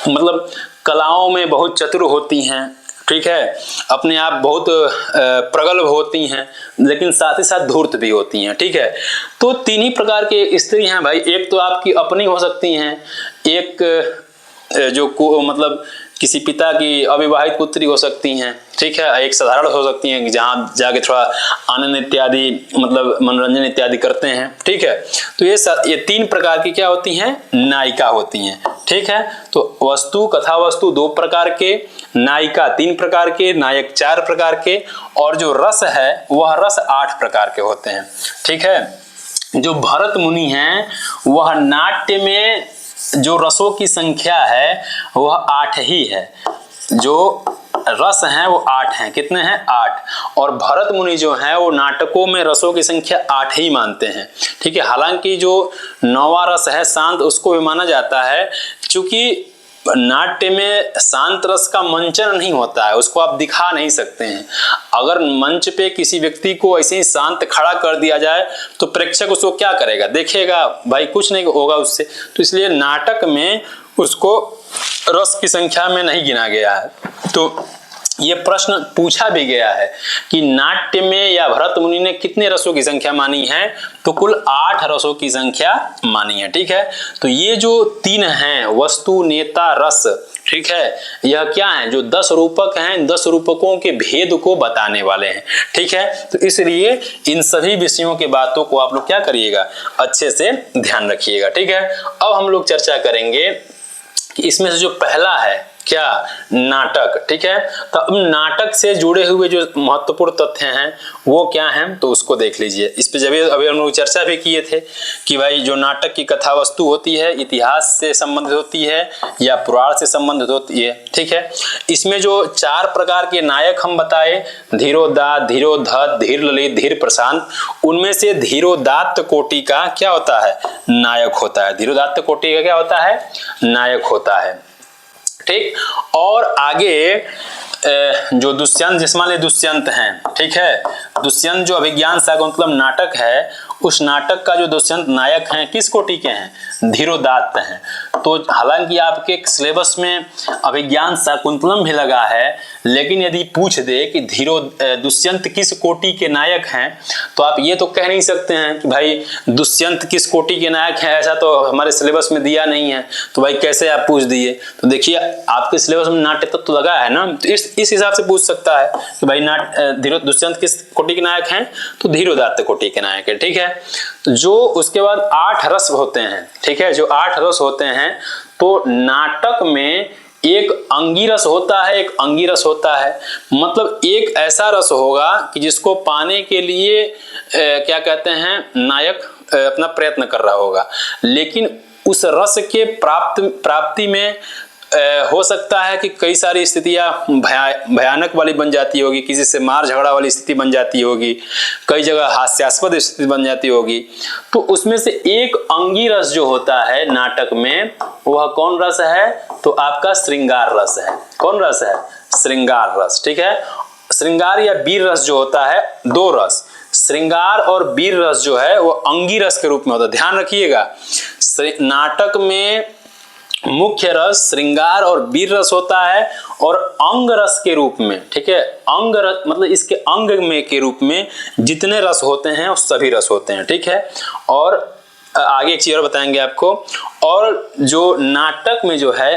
मतलब कलाओं में बहुत चतुर होती हैं, ठीक है, अपने आप बहुत प्रगल्भ होती हैं, लेकिन साथ ही साथ धूर्त भी होती हैं। ठीक है, तो तीन ही प्रकार के स्त्री हैं भाई। एक तो आपकी अपनी हो सकती हैं, एक जो मतलब किसी पिता की अविवाहित पुत्री हो सकती हैं, ठीक है, एक साधारण हो सकती हैं जहाँ जाके थोड़ा आनंद इत्यादि मतलब मनोरंजन इत्यादि करते हैं। ठीक है, तो ये तीन प्रकार की क्या होती हैं, नायिका होती हैं। ठीक है, तो वस्तु कथा वस्तु दो प्रकार के, नायिका तीन प्रकार के, नायक चार प्रकार के, और जो रस है वह रस 8 प्रकार के होते हैं। ठीक है, जो भरत मुनि हैं वह नाट्य में जो रसों की संख्या है वह 8 ही है। जो रस हैं वो 8 हैं। कितने हैं? 8। और भरत मुनि जो हैं वो नाटकों में रसों की संख्या 8 ही मानते हैं। ठीक है, हालांकि जो 9वां रस है शांत, उसको भी माना जाता है, क्योंकि नाट्य में शांत रस का मंचन नहीं होता है, उसको आप दिखा नहीं सकते हैं। अगर मंच पे किसी व्यक्ति को ऐसे ही शांत खड़ा कर दिया जाए तो प्रेक्षक उसको क्या करेगा, देखेगा भाई, कुछ नहीं होगा उससे। तो इसलिए नाटक में उसको रस की संख्या में नहीं गिना गया है। तो ये प्रश्न पूछा भी गया है कि नाट्य में या भरत मुनि ने कितने रसों की संख्या मानी है, तो कुल 8 रसों की संख्या मानी है। ठीक है, तो ये जो 3 हैं, वस्तु नेता रस, ठीक है, यह क्या है, जो 10 रूपक हैं, 10 रूपकों के भेद को बताने वाले हैं। ठीक है, तो इसलिए इन सभी विषयों के बातों को आप लोग क्या करिएगा, अच्छे से ध्यान रखिएगा। ठीक है, अब हम लोग चर्चा करेंगे कि इसमें से जो पहला है क्या, नाटक। ठीक है, तो अब नाटक से जुड़े हुए जो महत्वपूर्ण तथ्य हैं वो क्या हैं, तो उसको देख लीजिए। इस पे जब अभी हम लोग चर्चा भी किए थे कि भाई जो नाटक की कथा वस्तु होती है इतिहास से संबंधित होती है या पुराण से संबंधित होती है। ठीक है, इसमें जो 4 प्रकार के नायक हम बताए, धीरोदात्त, धीरोधत, धीर ललित, धीर प्रशांत, उनमें से धीरोदात्त कोटि का क्या होता है, नायक होता है। धीरोदात्त कोटि का क्या होता है, नायक होता है। ठीक, और आगे जो दुष्यंत, जिस मान दुष्यंत हैं, ठीक है, दुष्यंत जो अभिज्ञान शाकुंतलम नाटक है, उस नाटक का जो दुष्यंत नायक हैं किस कोटि के हैं, धीरोदात्त हैं। तो हालांकि आपके सिलेबस में अभिज्ञान शाकुंतलम भी लगा है, लेकिन यदि पूछ दे कि दुष्यंत किस कोटि के नायक हैं, तो आप ये तो कह नहीं सकते हैं कि भाई दुष्यंत किस कोटि के नायक हैं, ऐसा तो हमारे सिलेबस में दिया नहीं है, तो भाई कैसे आप पूछ दिए। तो देखिए आपके सिलेबस में नाट्य तत्व तो लगा है ना, तो इस हिसाब से पूछ सकता है कि भाई दुष्यंत किस कोटि के नायक हैं, तो धीरोदात्त कोटि के नायक है। ठीक है, जो उसके बाद 8 रस होते हैं। ठीक है, जो 8 रस होते हैं, तो नाटक में एक अंगिरस होता है, एक अंगिरस होता है, मतलब एक ऐसा रस होगा कि जिसको पाने के लिए क्या कहते हैं, नायक अपना प्रयत्न कर रहा होगा, लेकिन उस रस के प्राप्ति में हो सकता है कि कई सारी स्थितियां भयानक वाली बन जाती होगी, किसी से मार झगड़ा वाली स्थिति बन जाती होगी, कई जगह हास्यास्पद स्थिति बन जाती होगी। तो उसमें से एक अंगी रस जो होता है नाटक में, वह कौन रस है, तो आपका श्रृंगार रस है। कौन रस है, श्रृंगार रस। ठीक है, श्रृंगार या वीर रस जो होता है, 2 रस, श्रृंगार और वीर रस जो है वो अंगी रस के रूप में होता है। ध्यान रखिएगा, नाटक में मुख्य रस श्रृंगार और वीर रस होता है, और अंग रस के रूप में, ठीक है, अंग रस मतलब इसके अंग में के रूप में जितने रस होते हैं वो सभी रस होते हैं। ठीक है, और आगे एक चीज और बताएंगे आपको। और जो नाटक में जो है,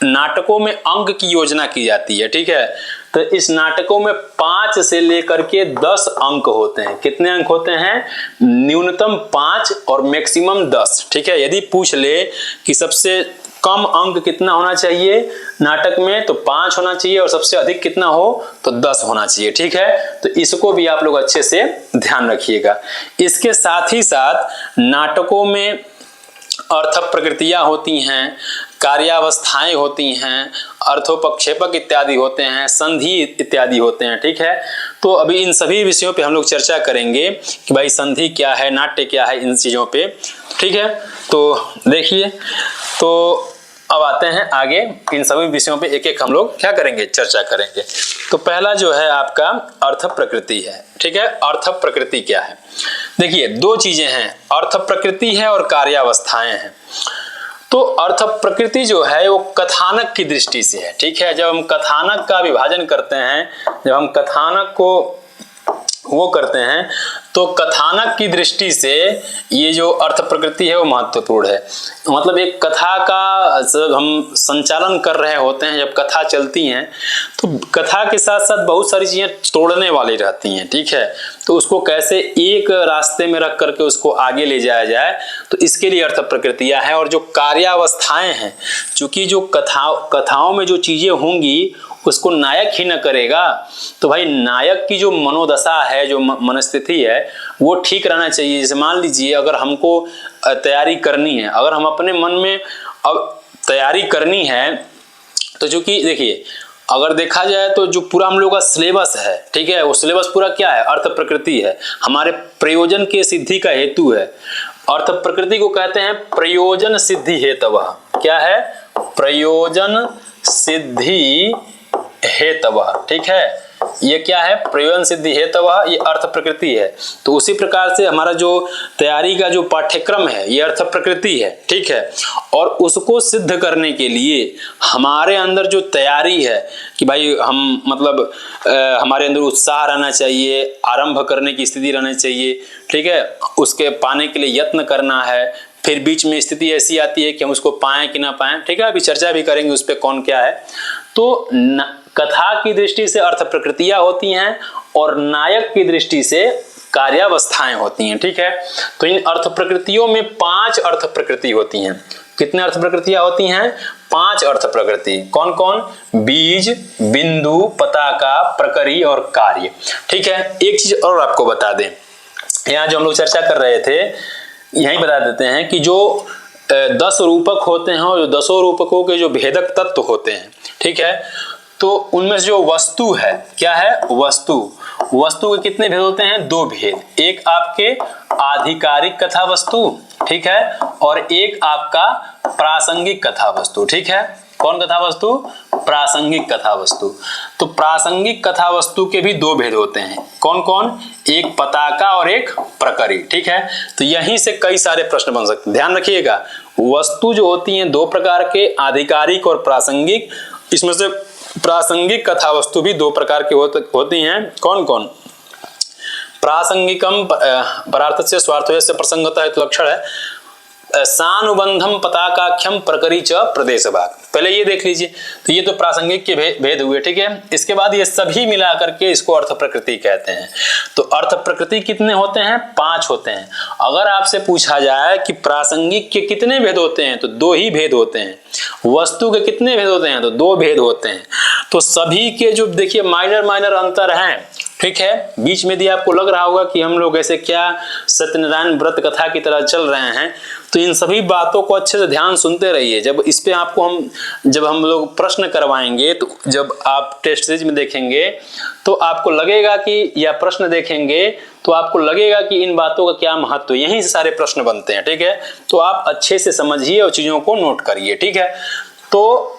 नाटकों में अंग की योजना की जाती है। ठीक है, तो इस नाटकों में 5 से लेकर के 10 अंक होते हैं। कितने अंक होते हैं, न्यूनतम 5 और मैक्सिमम 10। ठीक है, यदि पूछ ले कि सबसे कम अंक कितना होना चाहिए नाटक में, तो 5 होना चाहिए, और सबसे अधिक कितना हो तो 10 होना चाहिए। ठीक है, तो इसको भी आप लोग अच्छे से ध्यान रखिएगा। इसके साथ ही साथ नाटकों में अर्थ प्रकृतियां होती हैं, कार्यावस्थाएं होती हैं, अर्थोपक्षेपक इत्यादि होते हैं, संधि इत्यादि होते हैं। ठीक है, तो अभी इन सभी विषयों पे हम लोग चर्चा करेंगे कि भाई संधि क्या है, नाट्य क्या है, इन चीजों पे। ठीक है, तो देखिए, तो अब आते हैं आगे, इन सभी विषयों पे एक एक हम लोग क्या करेंगे, चर्चा करेंगे। तो पहला जो है आपका अर्थ प्रकृति है। ठीक है, अर्थ प्रकृति क्या है, देखिए 2 चीजें हैं, अर्थ प्रकृति है और कार्यावस्थाएं हैं। तो अर्थ प्रकृति जो है वो कथानक की दृष्टि से है, ठीक है। जब हम कथानक का विभाजन करते हैं, जब हम कथानक को वो करते हैं, तो कथानक की दृष्टि से ये जो अर्थ प्रकृति है वो महत्वपूर्ण है। मतलब एक कथा का जब हम संचालन कर रहे होते हैं, जब कथा चलती हैं, तो कथा के साथ साथ बहुत सारी चीजें तोड़ने वाली रहती हैं, ठीक है। तो उसको कैसे एक रास्ते में रख करके उसको आगे ले जाया जाए, तो इसके लिए अर्थ प्रकृतियां हैं। और जो कार्यावस्थाएं हैं, चूंकि जो कथाओं में जो चीजें होंगी उसको नायक ही न करेगा, तो भाई नायक की जो मनोदशा है, जो मनस्थिति है, वो ठीक रहना चाहिए। जैसे मान लीजिए अगर हमको तैयारी करनी है, अगर हम अपने मन में अब तैयारी करनी है, तो चूंकि देखिए अगर देखा जाए तो जो पूरा हम लोग का सिलेबस है, ठीक है, वो सिलेबस पूरा क्या है, अर्थ प्रकृति है, हमारे प्रयोजन के सिद्धि का हेतु है। अर्थ प्रकृति को कहते हैं प्रयोजन सिद्धि हेतवः। क्या है, प्रयोजन सिद्धि हेतवः, ठीक है। ये क्या है, प्रयोजन सिद्धि हेतवः, ये अर्थ प्रकृति है। तो उसी प्रकार से हमारा जो तैयारी का जो पाठ्यक्रम है, ये अर्थ प्रकृति है, ठीक है। और उसको सिद्ध करने के लिए हमारे अंदर जो तैयारी है कि भाई हम मतलब हमारे अंदर उत्साह रहना चाहिए, आरंभ करने की स्थिति रहनी चाहिए, ठीक है, उसके पाने के लिए यत्न करना है। फिर बीच में स्थिति ऐसी आती है कि हम उसको पाएं कि ना पाएं, ठीक है, अभी चर्चा भी करेंगे उस पर कौन क्या है। तो कथा की दृष्टि से अर्थ प्रकृतियां होती हैं और नायक की दृष्टि से कार्यावस्थाएं होती हैं, ठीक है। तो इन अर्थ प्रकृतियों में 5 अर्थ प्रकृति होती हैं। कितने अर्थ प्रकृतियां होती हैं, 5 अर्थ प्रकृति। कौन कौन, बीज, बिंदु, पताका, प्रकरी और कार्य, ठीक है। एक चीज और आपको बता दें, यहाँ जो हम लोग चर्चा कर रहे थे, यही बता देते हैं कि जो 10 रूपक होते हैं और जो 10 रूपकों के जो भेदक तत्व होते हैं, ठीक है, तो उनमें से जो वस्तु है, क्या है, वस्तु के कितने भेद होते हैं, 2 भेद। एक आपके आधिकारिक कथा वस्तु, ठीक है, और एक आपका प्रासंगिक कथा वस्तु, ठीक है। कौन कथा वस्तु, प्रासंगिक कथा वस्तु। तो प्रासंगिक कथा वस्तु के भी 2 भेद होते हैं। कौन कौन, एक पताका और एक प्रकरी, ठीक है। तो यहीं से कई सारे प्रश्न बन सकते हैं, ध्यान रखिएगा। वस्तु जो होती हैं 2 प्रकार के, आधिकारिक और प्रासंगिक। इसमें से प्रासंगिक कथा वस्तु भी 2 प्रकार की होती हैं। कौन कौन, प्रासंगिकम परार्थस्य स्वार्थस्य प्रसंगतः हेतु लक्षण है, सानुबंधम पताकाख्यम प्रकरी च प्रदेश भाग। पहले ये देख लीजिए, तो ये तो प्रासंगिक के भेद हुए, ठीक है। इसके बाद ये सभी मिला करके इसको अर्थ प्रकृति कहते हैं। तो अर्थ प्रकृति कितने होते हैं, 5 होते हैं। अगर आपसे पूछा जाए कि प्रासंगिक के कितने भेद होते हैं, तो 2 ही भेद होते हैं। वस्तु के कितने भेद होते हैं, तो 2 भेद होते हैं। तो सभी के जो देखिए माइनर अंतर हैं, ठीक है। बीच में यदि आपको लग रहा होगा कि हम लोग ऐसे क्या सत्यनारायण व्रत कथा की तरह चल रहे हैं, तो इन सभी बातों को अच्छे से ध्यान सुनते रहिए। जब इस पे आपको जब हम लोग प्रश्न करवाएंगे, तो जब आप टेस्ट सीरीज में देखेंगे तो आपको लगेगा कि, या प्रश्न देखेंगे तो आपको लगेगा कि इन बातों का क्या महत्व, यहीं से सारे प्रश्न बनते हैं, ठीक है। तो आप अच्छे से समझिए और चीजों को नोट करिए, ठीक है। तो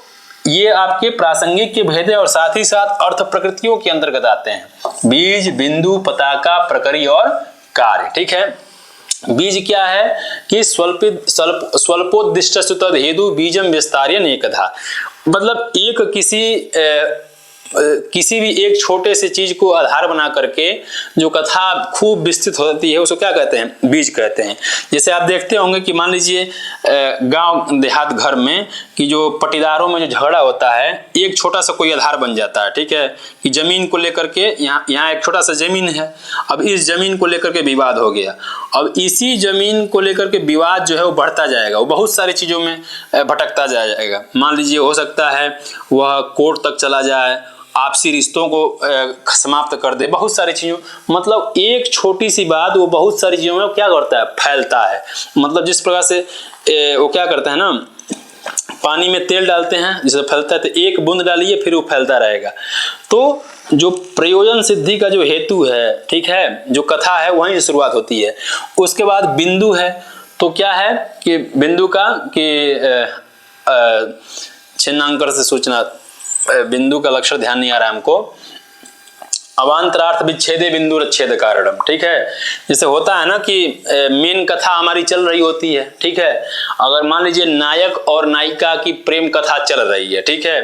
ये आपके प्रासंगिक के भेद है और साथ ही साथ अर्थ प्रकृतियों के अंतर्गत आते हैं, बीज, बिंदु, पताका, प्रकरी और कार्य, ठीक है। बीज क्या है कि स्वल्पोद्दिष्ट तद हेतु बीजम विस्तार्य एकधा, मतलब एक किसी भी एक छोटे से चीज को आधार बना करके जो कथा खूब विस्तृत होती है, उसको क्या कहते हैं, बीज कहते हैं। जैसे आप देखते होंगे कि मान लीजिए गांव देहात घर में कि जो पटीदारों में जो झगड़ा होता है, एक छोटा सा कोई आधार बन जाता है, ठीक है, कि जमीन को लेकर के यहाँ एक छोटा सा जमीन है, अब इस जमीन को लेकर के विवाद हो गया। अब इसी जमीन को लेकर के विवाद जो है वो बढ़ता जाएगा, वो बहुत सारी चीजों में भटकता जाएगा। मान लीजिए हो सकता है वह कोर्ट तक चला जाए, आपसी रिश्तों को समाप्त कर दे, बहुत सारी चीजों, मतलब एक छोटी सी बात वो बहुत सारी चीजों में क्या करता है, फैलता है। मतलब जिस प्रकार से वो क्या करते हैं ना, पानी में तेल डालते हैं, जैसे फैलता है, तो एक बूंद डालिए फिर वो फैलता रहेगा। तो जो प्रयोजन सिद्धि का जो हेतु है, ठीक है, जो कथा है वहीं से शुरुआत होती है। उसके बाद बिंदु है, तो क्या है कि बिंदु का कि छिन्नांकर से सूचना, बिंदु का लक्षण ध्यान नहीं आ रहा है हमको, अवान्तरार्थ विच्छेदे बिंदु अच्छेद कारणम। ठीक है, जैसे होता है ना कि मेन कथा हमारी चल रही होती है। ठीक है, अगर मान लीजिए नायक और नायिका की प्रेम कथा चल रही है। ठीक है,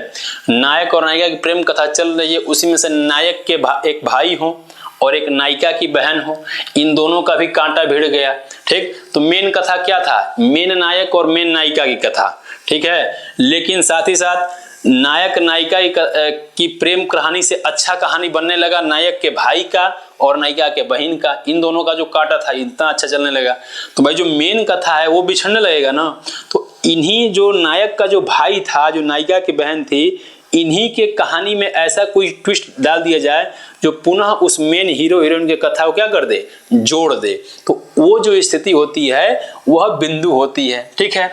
नायक और नायिका की प्रेम कथा चल रही है, उसी में से नायक के एक भाई हो और एक नायिका की बहन हो, इन दोनों का भी कांटा भिड़ गया। ठीक, तो मेन कथा क्या था? मेन नायक और मेन नायिका की कथा। ठीक है, लेकिन साथ ही साथ नायक नायिका की प्रेम कहानी से अच्छा कहानी बनने लगा नायक के भाई का और नायिका के बहन का। इन दोनों का जो कांटा था इतना अच्छा चलने लगा, तो भाई जो मेन कथा है वो बिछड़ने लगेगा ना। तो इन्हीं जो नायक का जो भाई था, जो नायिका की बहन थी, इन्हीं के कहानी में ऐसा कोई ट्विस्ट डाल दिया जाए जो पुनः उस मेन हीरो हीरोइन की कथा को क्या कर दे, जोड़ दे। तो वो जो स्थिति होती है वह बिंदु होती है। ठीक है,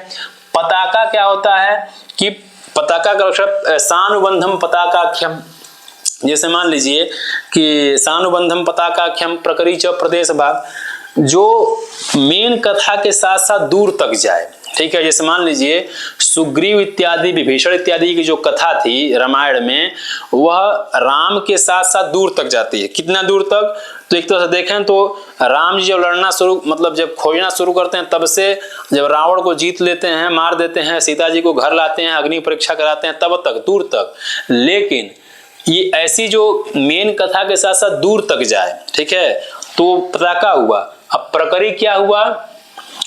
पताका क्या होता है कि पताका का अक्षर सानुबंधम पताकाख्यम। जैसे मान लीजिए कि सानुबंधम पताकाख्यम प्रकरी च प्रदेश भाग, जो मेन कथा के साथ साथ दूर तक जाए। ठीक है, जैसे मान लीजिए सुग्रीव इत्यादि विभीषण इत्यादि की जो कथा थी रामायण में, वह राम के साथ साथ दूर तक जाती है। कितना दूर तक? तो एक तरह से देखें तो राम जी जब लड़ना शुरू, मतलब जब खोजना शुरू करते हैं, तब से जब रावण को जीत लेते हैं, मार देते हैं, सीता जी को घर लाते हैं, अग्नि परीक्षा कराते हैं, तब तक दूर तक। लेकिन ये ऐसी जो मेन कथा के साथ साथ दूर तक जाए, ठीक है, तो पताका हुआ। अब प्रकरी क्या हुआ?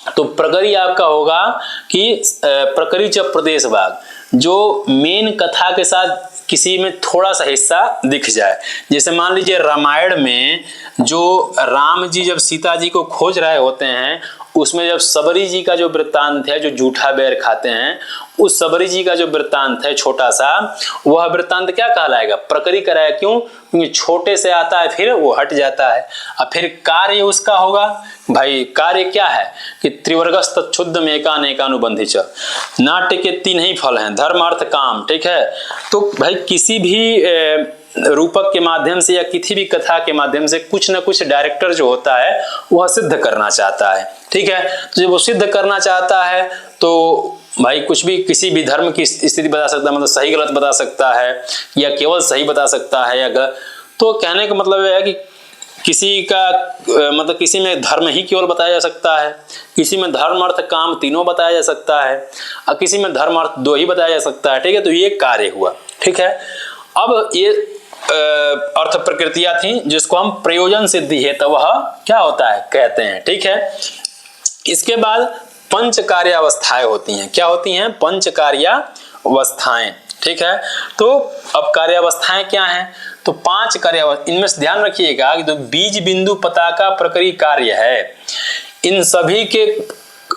तो प्रकरी आपका होगा कि प्रकरी च प्रदेश भाग, जो मेन कथा के साथ किसी में थोड़ा सा हिस्सा दिख जाए। जैसे मान लीजिए रामायण में जो राम जी जब सीता जी को खोज रहे होते हैं, उसमें जब सबरी जी का जो वृत्तांत है, जो जूठा बैर खाते हैं, उस सबरी जी का जो वृत्तांत है छोटा सा, वह वृत्तांत क्या कहलाएगा? प्रकरी कराया। क्यों? क्योंकि छोटे से आता है फिर वो हट जाता है। अब फिर कार्य उसका होगा, भाई कार्य क्या है कि त्रिवर्गस्त क्षुद्ध एकानुबंधी च, नाट्य के 3 ही फल हैं, धर्म अर्थ काम। ठीक है, तो भाई किसी भी रूपक के माध्यम से या किसी भी कथा के माध्यम से कुछ ना कुछ डायरेक्टर जो होता है वह सिद्ध करना चाहता है। ठीक है, तो जब वो सिद्ध करना चाहता है तो भाई कुछ भी, किसी भी धर्म की स्थिति बता सकता है, मतलब सही गलत बता सकता है, या केवल सही बता सकता है या गलत। तो कहने का मतलब है कि किसी का मतलब किसी में धर्म ही केवल बताया जा सकता है, किसी में धर्म अर्थ काम तीनों बताया जा सकता है, और किसी में धर्म अर्थ 2 ही बताया जा सकता है। ठीक है, तो ये कार्य हुआ। ठीक है, अब ये अर्थ प्रकृतियां थी जिसको हम प्रयोजन सिद्धि है तो वह क्या होता है कहते हैं। ठीक है, इसके बाद पंच कार्यावस्थाएं होती हैं। क्या होती हैं? पंच कार्यावस्थाएं। ठीक है, तो अब कार्यावस्थाएं क्या हैं? तो 5 कार्यावस्था, इनमें से ध्यान रखिएगा कि जो बीज बिंदु पताका प्रक्रिय कार्य है, इन सभी के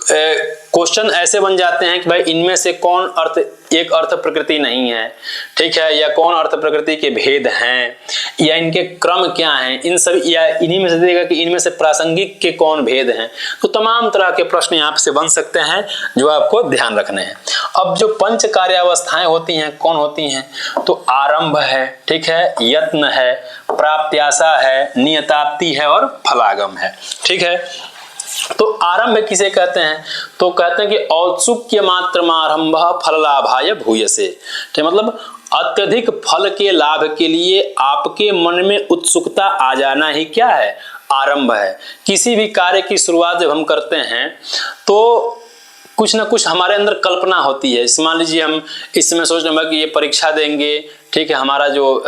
क्वेश्चन ऐसे बन जाते हैं कि भाई इनमें से कौन अर्थ एक अर्थ प्रकृति नहीं है, ठीक है, या कौन अर्थ प्रकृति के भेद हैं, या इनके क्रम क्या हैं, इन सभी, या इन्हीं में से देगा कि इनमें से प्रासंगिक के कौन भेद हैं। तो तमाम तरह के प्रश्न यहाँ से बन सकते हैं जो आपको ध्यान रखने हैं। अब जो पंच कार्यावस्थाएं होती हैं कौन होती हैं? तो आरंभ है, ठीक है, यत्न है, प्राप्त्याशा है, नियताप्ति है और फलागम है। ठीक है, तो आरंभ किसे कहते हैं? तो कहते हैं कि औत्सुक्य मात्रमारंभ फल लाभाय भूयसे। ठीक, मतलब अत्यधिक फल के लाभ के लिए आपके मन में उत्सुकता आ जाना ही क्या है? आरंभ है। किसी भी कार्य की शुरुआत जब हम करते हैं तो कुछ ना कुछ हमारे अंदर कल्पना होती है। मान लीजिए हम इस समय सोच रहे हैं कि ये परीक्षा देंगे, ठीक है, हमारा जो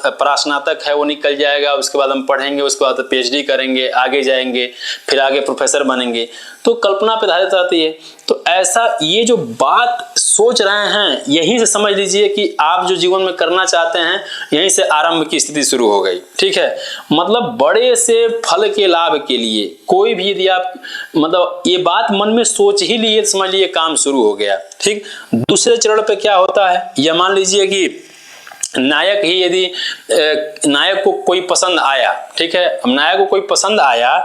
परास्नातक है वो निकल जाएगा, उसके बाद हम पढ़ेंगे, उसके बाद पीएचडी करेंगे, आगे जाएंगे, फिर आगे प्रोफेसर बनेंगे, तो कल्पना पे आधारित रहती है। तो ऐसा ये जो बात सोच रहे हैं, यहीं से समझ लीजिए कि आप जो जीवन में करना चाहते हैं, यहीं से आरंभ की स्थिति शुरू हो गई। ठीक है, मतलब बड़े से फल के लाभ के लिए कोई भी यदि आप मतलब ये बात मन में सोच ही लिए, समझ लिए काम शुरू हो गया। ठीक, दूसरे चरण पे क्या होता है? या मान लीजिए कि नायक ही यदि नायक को कोई पसंद आया, ठीक है, अब नायक को कोई पसंद आया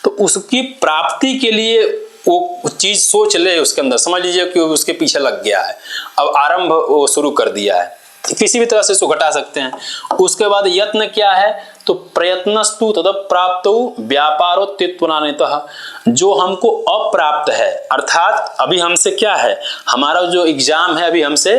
तो उसकी प्राप्ति के लिए वो चीज सोच ले उसके अंदर, समझ लीजिए कि उसके पीछे लग गया है, अब आरंभ वो शुरू कर दिया है, किसी भी तरह से इसको घटा सकते हैं। उसके बाद यत्न क्या है? तो प्रयत्नस्तु तद प्राप्तौ व्यापारोत्तित्वनानितः, जो हमको अप्राप्त है, अर्थात अभी हमसे क्या है, हमारा जो एग्जाम है अभी हमसे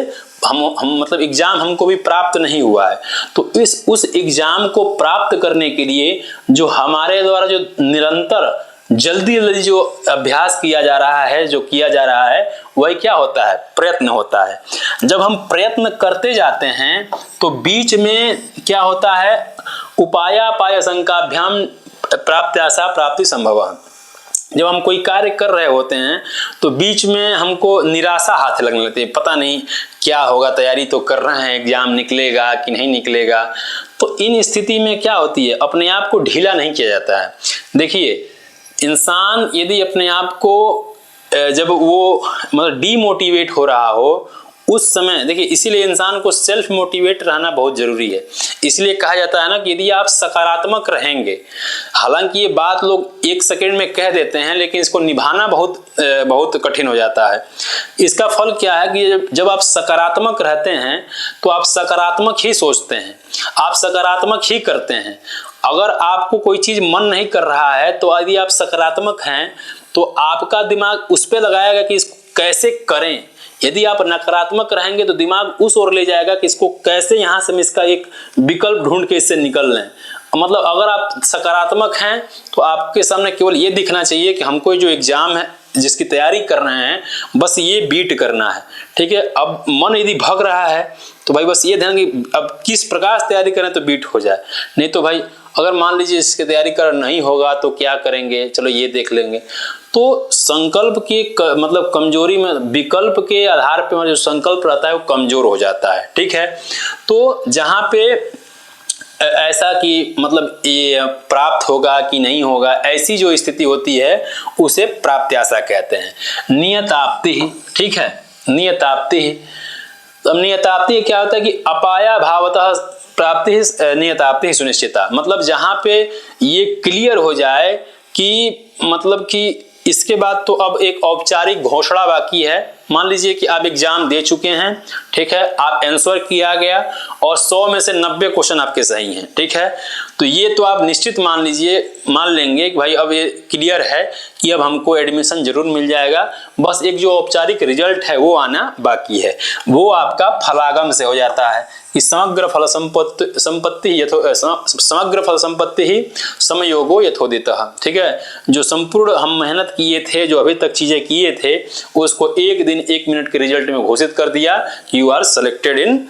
हम मतलब एग्जाम हमको भी प्राप्त नहीं हुआ है, तो उस एग्जाम को प्राप्त करने के लिए जो हमारे द्वारा जो निरंतर जल्दी जल्दी जो अभ्यास किया जा रहा है, जो किया जा रहा है, वही क्या होता है, प्रयत्न होता है। जब हम प्रयत्न करते जाते हैं तो बीच में क्या होता है, उपायापाय शंकाभ्याम प्राप्त्याशा प्राप्ति संभव। जब हम कोई कार्य कर रहे होते हैं तो बीच में हमको निराशा हाथ लगने लगती है, पता नहीं क्या होगा, तैयारी तो कर रहे हैं, एग्जाम निकलेगा कि नहीं निकलेगा। तो इन स्थिति में क्या होती है, अपने आप को ढीला नहीं किया जाता है। देखिए, इंसान यदि अपने आप को जब वो मतलब डीमोटिवेट हो रहा हो उस समय, देखिए इसीलिए इंसान को सेल्फ मोटिवेट रहना बहुत जरूरी है। इसलिए कहा जाता है ना कि यदि आप सकारात्मक रहेंगे, हालांकि ये बात लोग एक सेकंड में कह देते हैं लेकिन इसको निभाना बहुत कठिन हो जाता है। इसका फल क्या है कि जब आप सकारात्मक रहते हैं तो आप सकारात्मक ही सोचते हैं, आप सकारात्मक ही करते हैं। अगर आपको कोई चीज मन नहीं कर रहा है तो यदि आप सकारात्मक हैं तो आपका दिमाग उस पर लगाएगा कि इसको कैसे करें। यदि आप नकारात्मक रहेंगे तो दिमाग उस ओर ले जाएगा कि इसको कैसे यहाँ से हम इसका एक विकल्प ढूंढ के इससे निकल लें। मतलब अगर आप सकारात्मक हैं तो आपके सामने केवल ये दिखना चाहिए कि हमको जो एग्जाम है जिसकी तैयारी कर रहे हैं बस ये बीट करना है, ठीक है। अब मन यदि भग रहा है तो भाई बस ये ध्यान कि अब किस प्रकार से तैयारी करें तो बीट हो जाए। नहीं तो भाई अगर मान लीजिए इसकी तैयारी कर नहीं होगा तो क्या करेंगे, चलो ये देख लेंगे। तो संकल्प की मतलब कमजोरी में विकल्प के आधार पर जो संकल्प रहता है वो कमजोर हो जाता है, ठीक है। तो जहाँ पे ऐसा कि मतलब ये प्राप्त होगा कि नहीं होगा, ऐसी जो स्थिति होती है उसे प्राप्त्याशा कहते हैं। नियताप्ति, ठीक है, नियताप्ति। अब नियताप्ति क्या होता है कि अपाया भावतः प्राप्ति नियताप्ति सुनिश्चिता, मतलब जहां पे ये क्लियर हो जाए कि मतलब कि इसके बाद तो अब एक औपचारिक घोषणा बाकी है। मान लीजिए कि आप एग्जाम दे चुके हैं, ठीक है, आप आंसर किया गया और 100 में से 90 क्वेश्चन आपके सही हैं, ठीक है। तो ये तो आप निश्चित मान लेंगे कि भाई अब ये क्लियर है कि अब हमको एडमिशन जरूर मिल जाएगा, बस एक जो औपचारिक रिजल्ट है वो आना बाकी है। वो आपका फलागम से हो जाता है कि समग्र फल संपत्ति ही समयोगो यथोदितः, ठीक है। जो संपूर्ण हम मेहनत किए थे, जो अभी तक चीजें किए थे, उसको एक दिन 1 मिनट के रिजल्ट में घोषित कर दिया कि यू आर सेलेक्टेड इन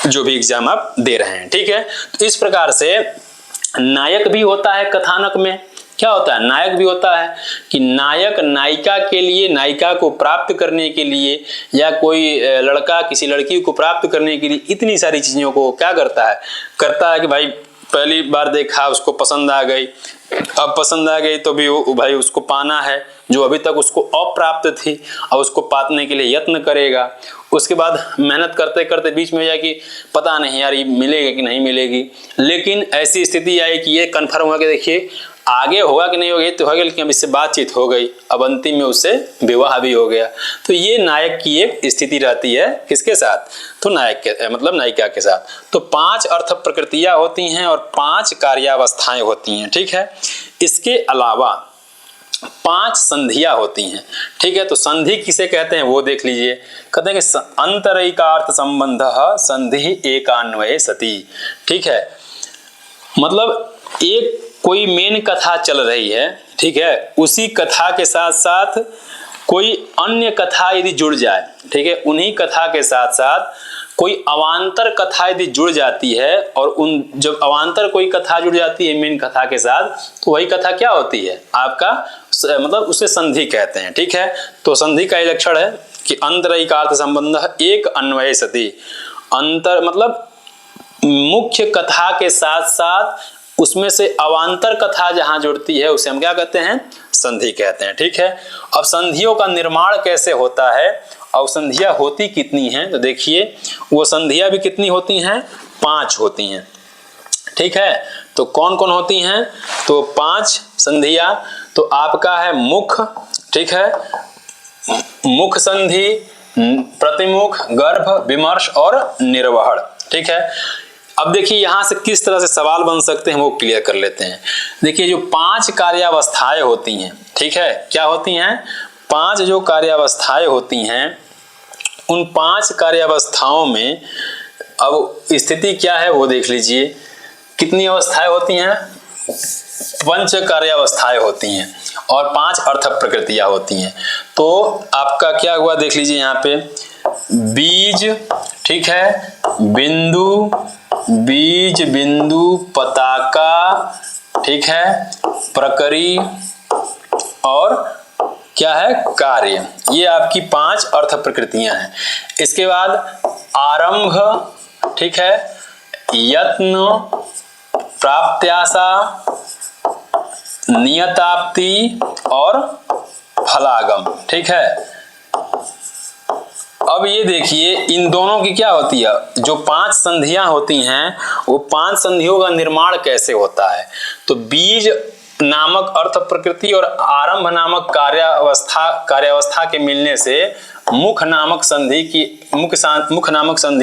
जो भी एग्जाम आप दे रहे हैं, ठीक है। तो इस प्रकार से नायक भी होता है कथानक में, क्या होता है, नायक भी होता है कि नायक नायिका के लिए, नायिका को प्राप्त करने के लिए, या कोई लड़का किसी लड़की को प्राप्त करने के लिए इतनी सारी चीजों को क्या करता है कि भाई पहली बार देखा उसको पसंद आ गई, अब पसंद आ गई तो भी भाई उसको पाना है, जो अभी तक उसको अप्राप्त थी और उसको पाने के लिए यत्न करेगा। उसके बाद मेहनत करते करते बीच में जाए कि पता नहीं यार ये मिलेगा कि नहीं मिलेगी, लेकिन ऐसी स्थिति आई कि ये कन्फर्म हुआ कि देखिए आगे होगा कि नहीं होगा, तो हो गया, लेकिन अब इससे बातचीत हो गई, अब अंतिम में उससे विवाह भी हो गया। तो ये नायक की एक स्थिति रहती है, किसके साथ, तो नायक के मतलब नायिका के साथ। तो 5 अर्थ प्रकृतियां होती हैं और 5 कार्यावस्थाएं होती हैं, ठीक है। इसके अलावा 5 संधियां होती हैं, ठीक है। तो संधि किसे कहते हैं वो देख लीजिए। कहते हैं कि अंतरैकार्थ संबंध संधि एकान्वये सती, ठीक है। मतलब एक कोई मेन कथा चल रही है, ठीक है, उसी कथा के साथ साथ कोई अन्य कथा यदि जुड़ जाए, ठीक है, उन्हीं कथा के साथ साथ कोई अवान्तर कथा यदि जुड़ जाती है, और जब अवान्तर कोई कथा जुड़ जाती है मेन कथा के साथ, तो वही कथा क्या होती है आपका, मतलब उसे संधि कहते हैं, ठीक है। तो संधि का लक्षण है कि अंतरैकार्थ संबंध एक अन्वय सती, अंतर मतलब मुख्य कथा के साथ साथ उसमें से अवान्तर कथा जहां जुड़ती है उसे हम क्या कहते हैं, संधि कहते हैं, ठीक है। अब संधियों का निर्माण कैसे होता है और संधियां होती कितनी हैं, तो देखिए वो संधियां भी कितनी होती हैं, 5 होती हैं, ठीक है। तो कौन कौन होती हैं, तो 5 संधियां। तो आपका है मुख, ठीक है, मुख संधि, प्रतिमुख, गर्भ, विमर्श और निर्वहण, ठीक है। अब देखिए यहां से किस तरह से सवाल बन सकते हैं वो क्लियर कर लेते हैं। देखिए जो 5 कार्यावस्थाएं होती हैं, ठीक है, क्या होती हैं, 5 जो कार्यावस्थाएं होती हैं, उन 5 कार्यावस्थाओं में अब स्थिति क्या है वो देख लीजिए। कितनी अवस्थाएं होती हैं, 5 कार्यावस्थाएं होती हैं और 5 अर्थ प्रकृतियां होती हैं। तो आपका क्या हुआ देख लीजिए यहाँ पे, बीज, ठीक है, बिंदु, बीज बिंदु, पताका, ठीक है, प्रकरी और क्या है, कार्य। ये आपकी 5 अर्थ प्रकृतियां हैं। इसके बाद आरंभ, ठीक है, यत्न, प्राप्त्याशा, नियताप्ति और फलागम, ठीक है। अब ये देखिए इन दोनों की क्या होती है, जो 5 संधियां होती हैं वो 5 संधियों का निर्माण कैसे होता है। तो बीज नामक अर्थ प्रकृति और आरंभ नामक कार्यावस्था के मिलने से मुख नामक संधि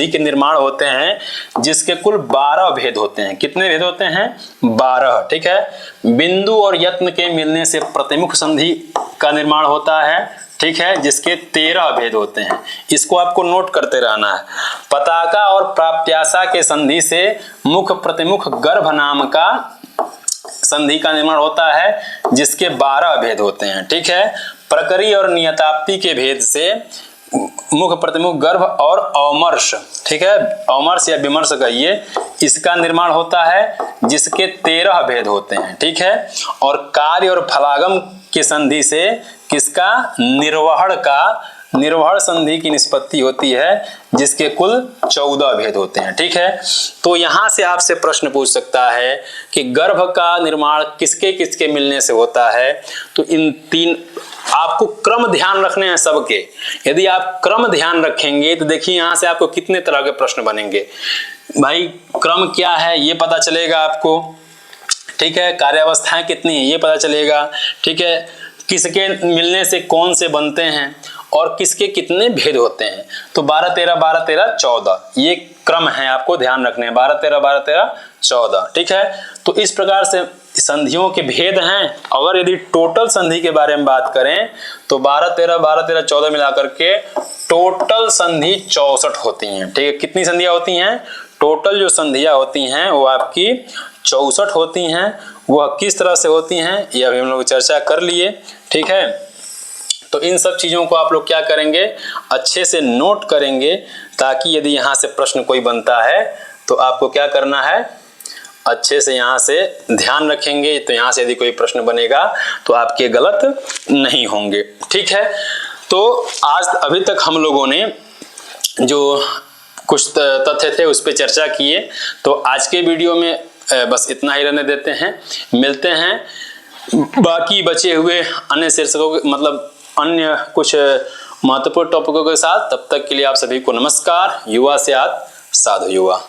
के निर्माण होते हैं, जिसके कुल 12 भेद होते हैं। कितने भेद होते हैं, 12, ठीक है। बिंदु और यत्न के मिलने से प्रतिमुख संधि का निर्माण होता है, ठीक है, जिसके 13 भेद होते हैं। इसको आपको नोट करते रहना है। पताका और प्राप्त्याशा के संधि से मुख प्रतिमुख गर्भ नाम का संधि का निर्माण होता है, जिसके 12 भेद होते हैं, ठीक है। प्रकरी और नियताप्ति के भेद से मुख प्रतिमुख गर्भ और अवमर्श, ठीक है, अवमर्श या विमर्श कहिए, इसका निर्माण होता है, जिसके 13 भेद होते हैं, ठीक है। और कार्य और फलागम की संधि से किसका, निर्वहण संधि की निष्पत्ति होती है, जिसके कुल 14 भेद होते हैं, ठीक है। तो यहां से आपसे प्रश्न पूछ सकता है कि गर्भ का निर्माण किसके किसके मिलने से होता है। तो इन 3 आपको क्रम ध्यान रखने हैं सबके। यदि आप क्रम ध्यान रखेंगे तो देखिए यहां से आपको कितने तरह के प्रश्न बनेंगे। भाई क्रम क्या है ये पता चलेगा आपको, ठीक है। कार्यावस्थाएं कितनी है ये पता चलेगा, ठीक है। किसके मिलने से कौन से बनते हैं और किसके कितने भेद होते हैं। तो 12 13 12 13 14 ये क्रम है, आपको ध्यान रखने हैं, 12 13 12 13 14, ठीक है। तो इस प्रकार से संधियों के भेद हैं। अगर यदि टोटल संधि के बारे में बात करें तो 12 13 12 13 14 मिलाकर के टोटल संधि 64 होती हैं, ठीक है। कितनी संधियां होती हैं, टोटल जो संधियां होती हैं वो आपकी 64 होती हैं। वह किस तरह से होती हैं ये अभी हम लोग चर्चा कर लिए, ठीक है। तो इन सब चीजों को आप लोग क्या करेंगे, अच्छे से नोट करेंगे, ताकि यदि यहाँ से प्रश्न कोई बनता है तो आपको क्या करना है, अच्छे से यहाँ से ध्यान रखेंगे। तो यहाँ से यदि कोई प्रश्न बनेगा तो आपके गलत नहीं होंगे, ठीक है। तो आज अभी तक हम लोगों ने जो कुछ तथ्य थे उस पर चर्चा किए। तो आज के वीडियो में बस इतना ही रहने देते हैं। मिलते हैं बाकी बचे हुए अन्य शीर्षकों मतलब अन्य कुछ महत्वपूर्ण टॉपिकों के साथ। तब तक के लिए आप सभी को नमस्कार। युवा से साधु युवा।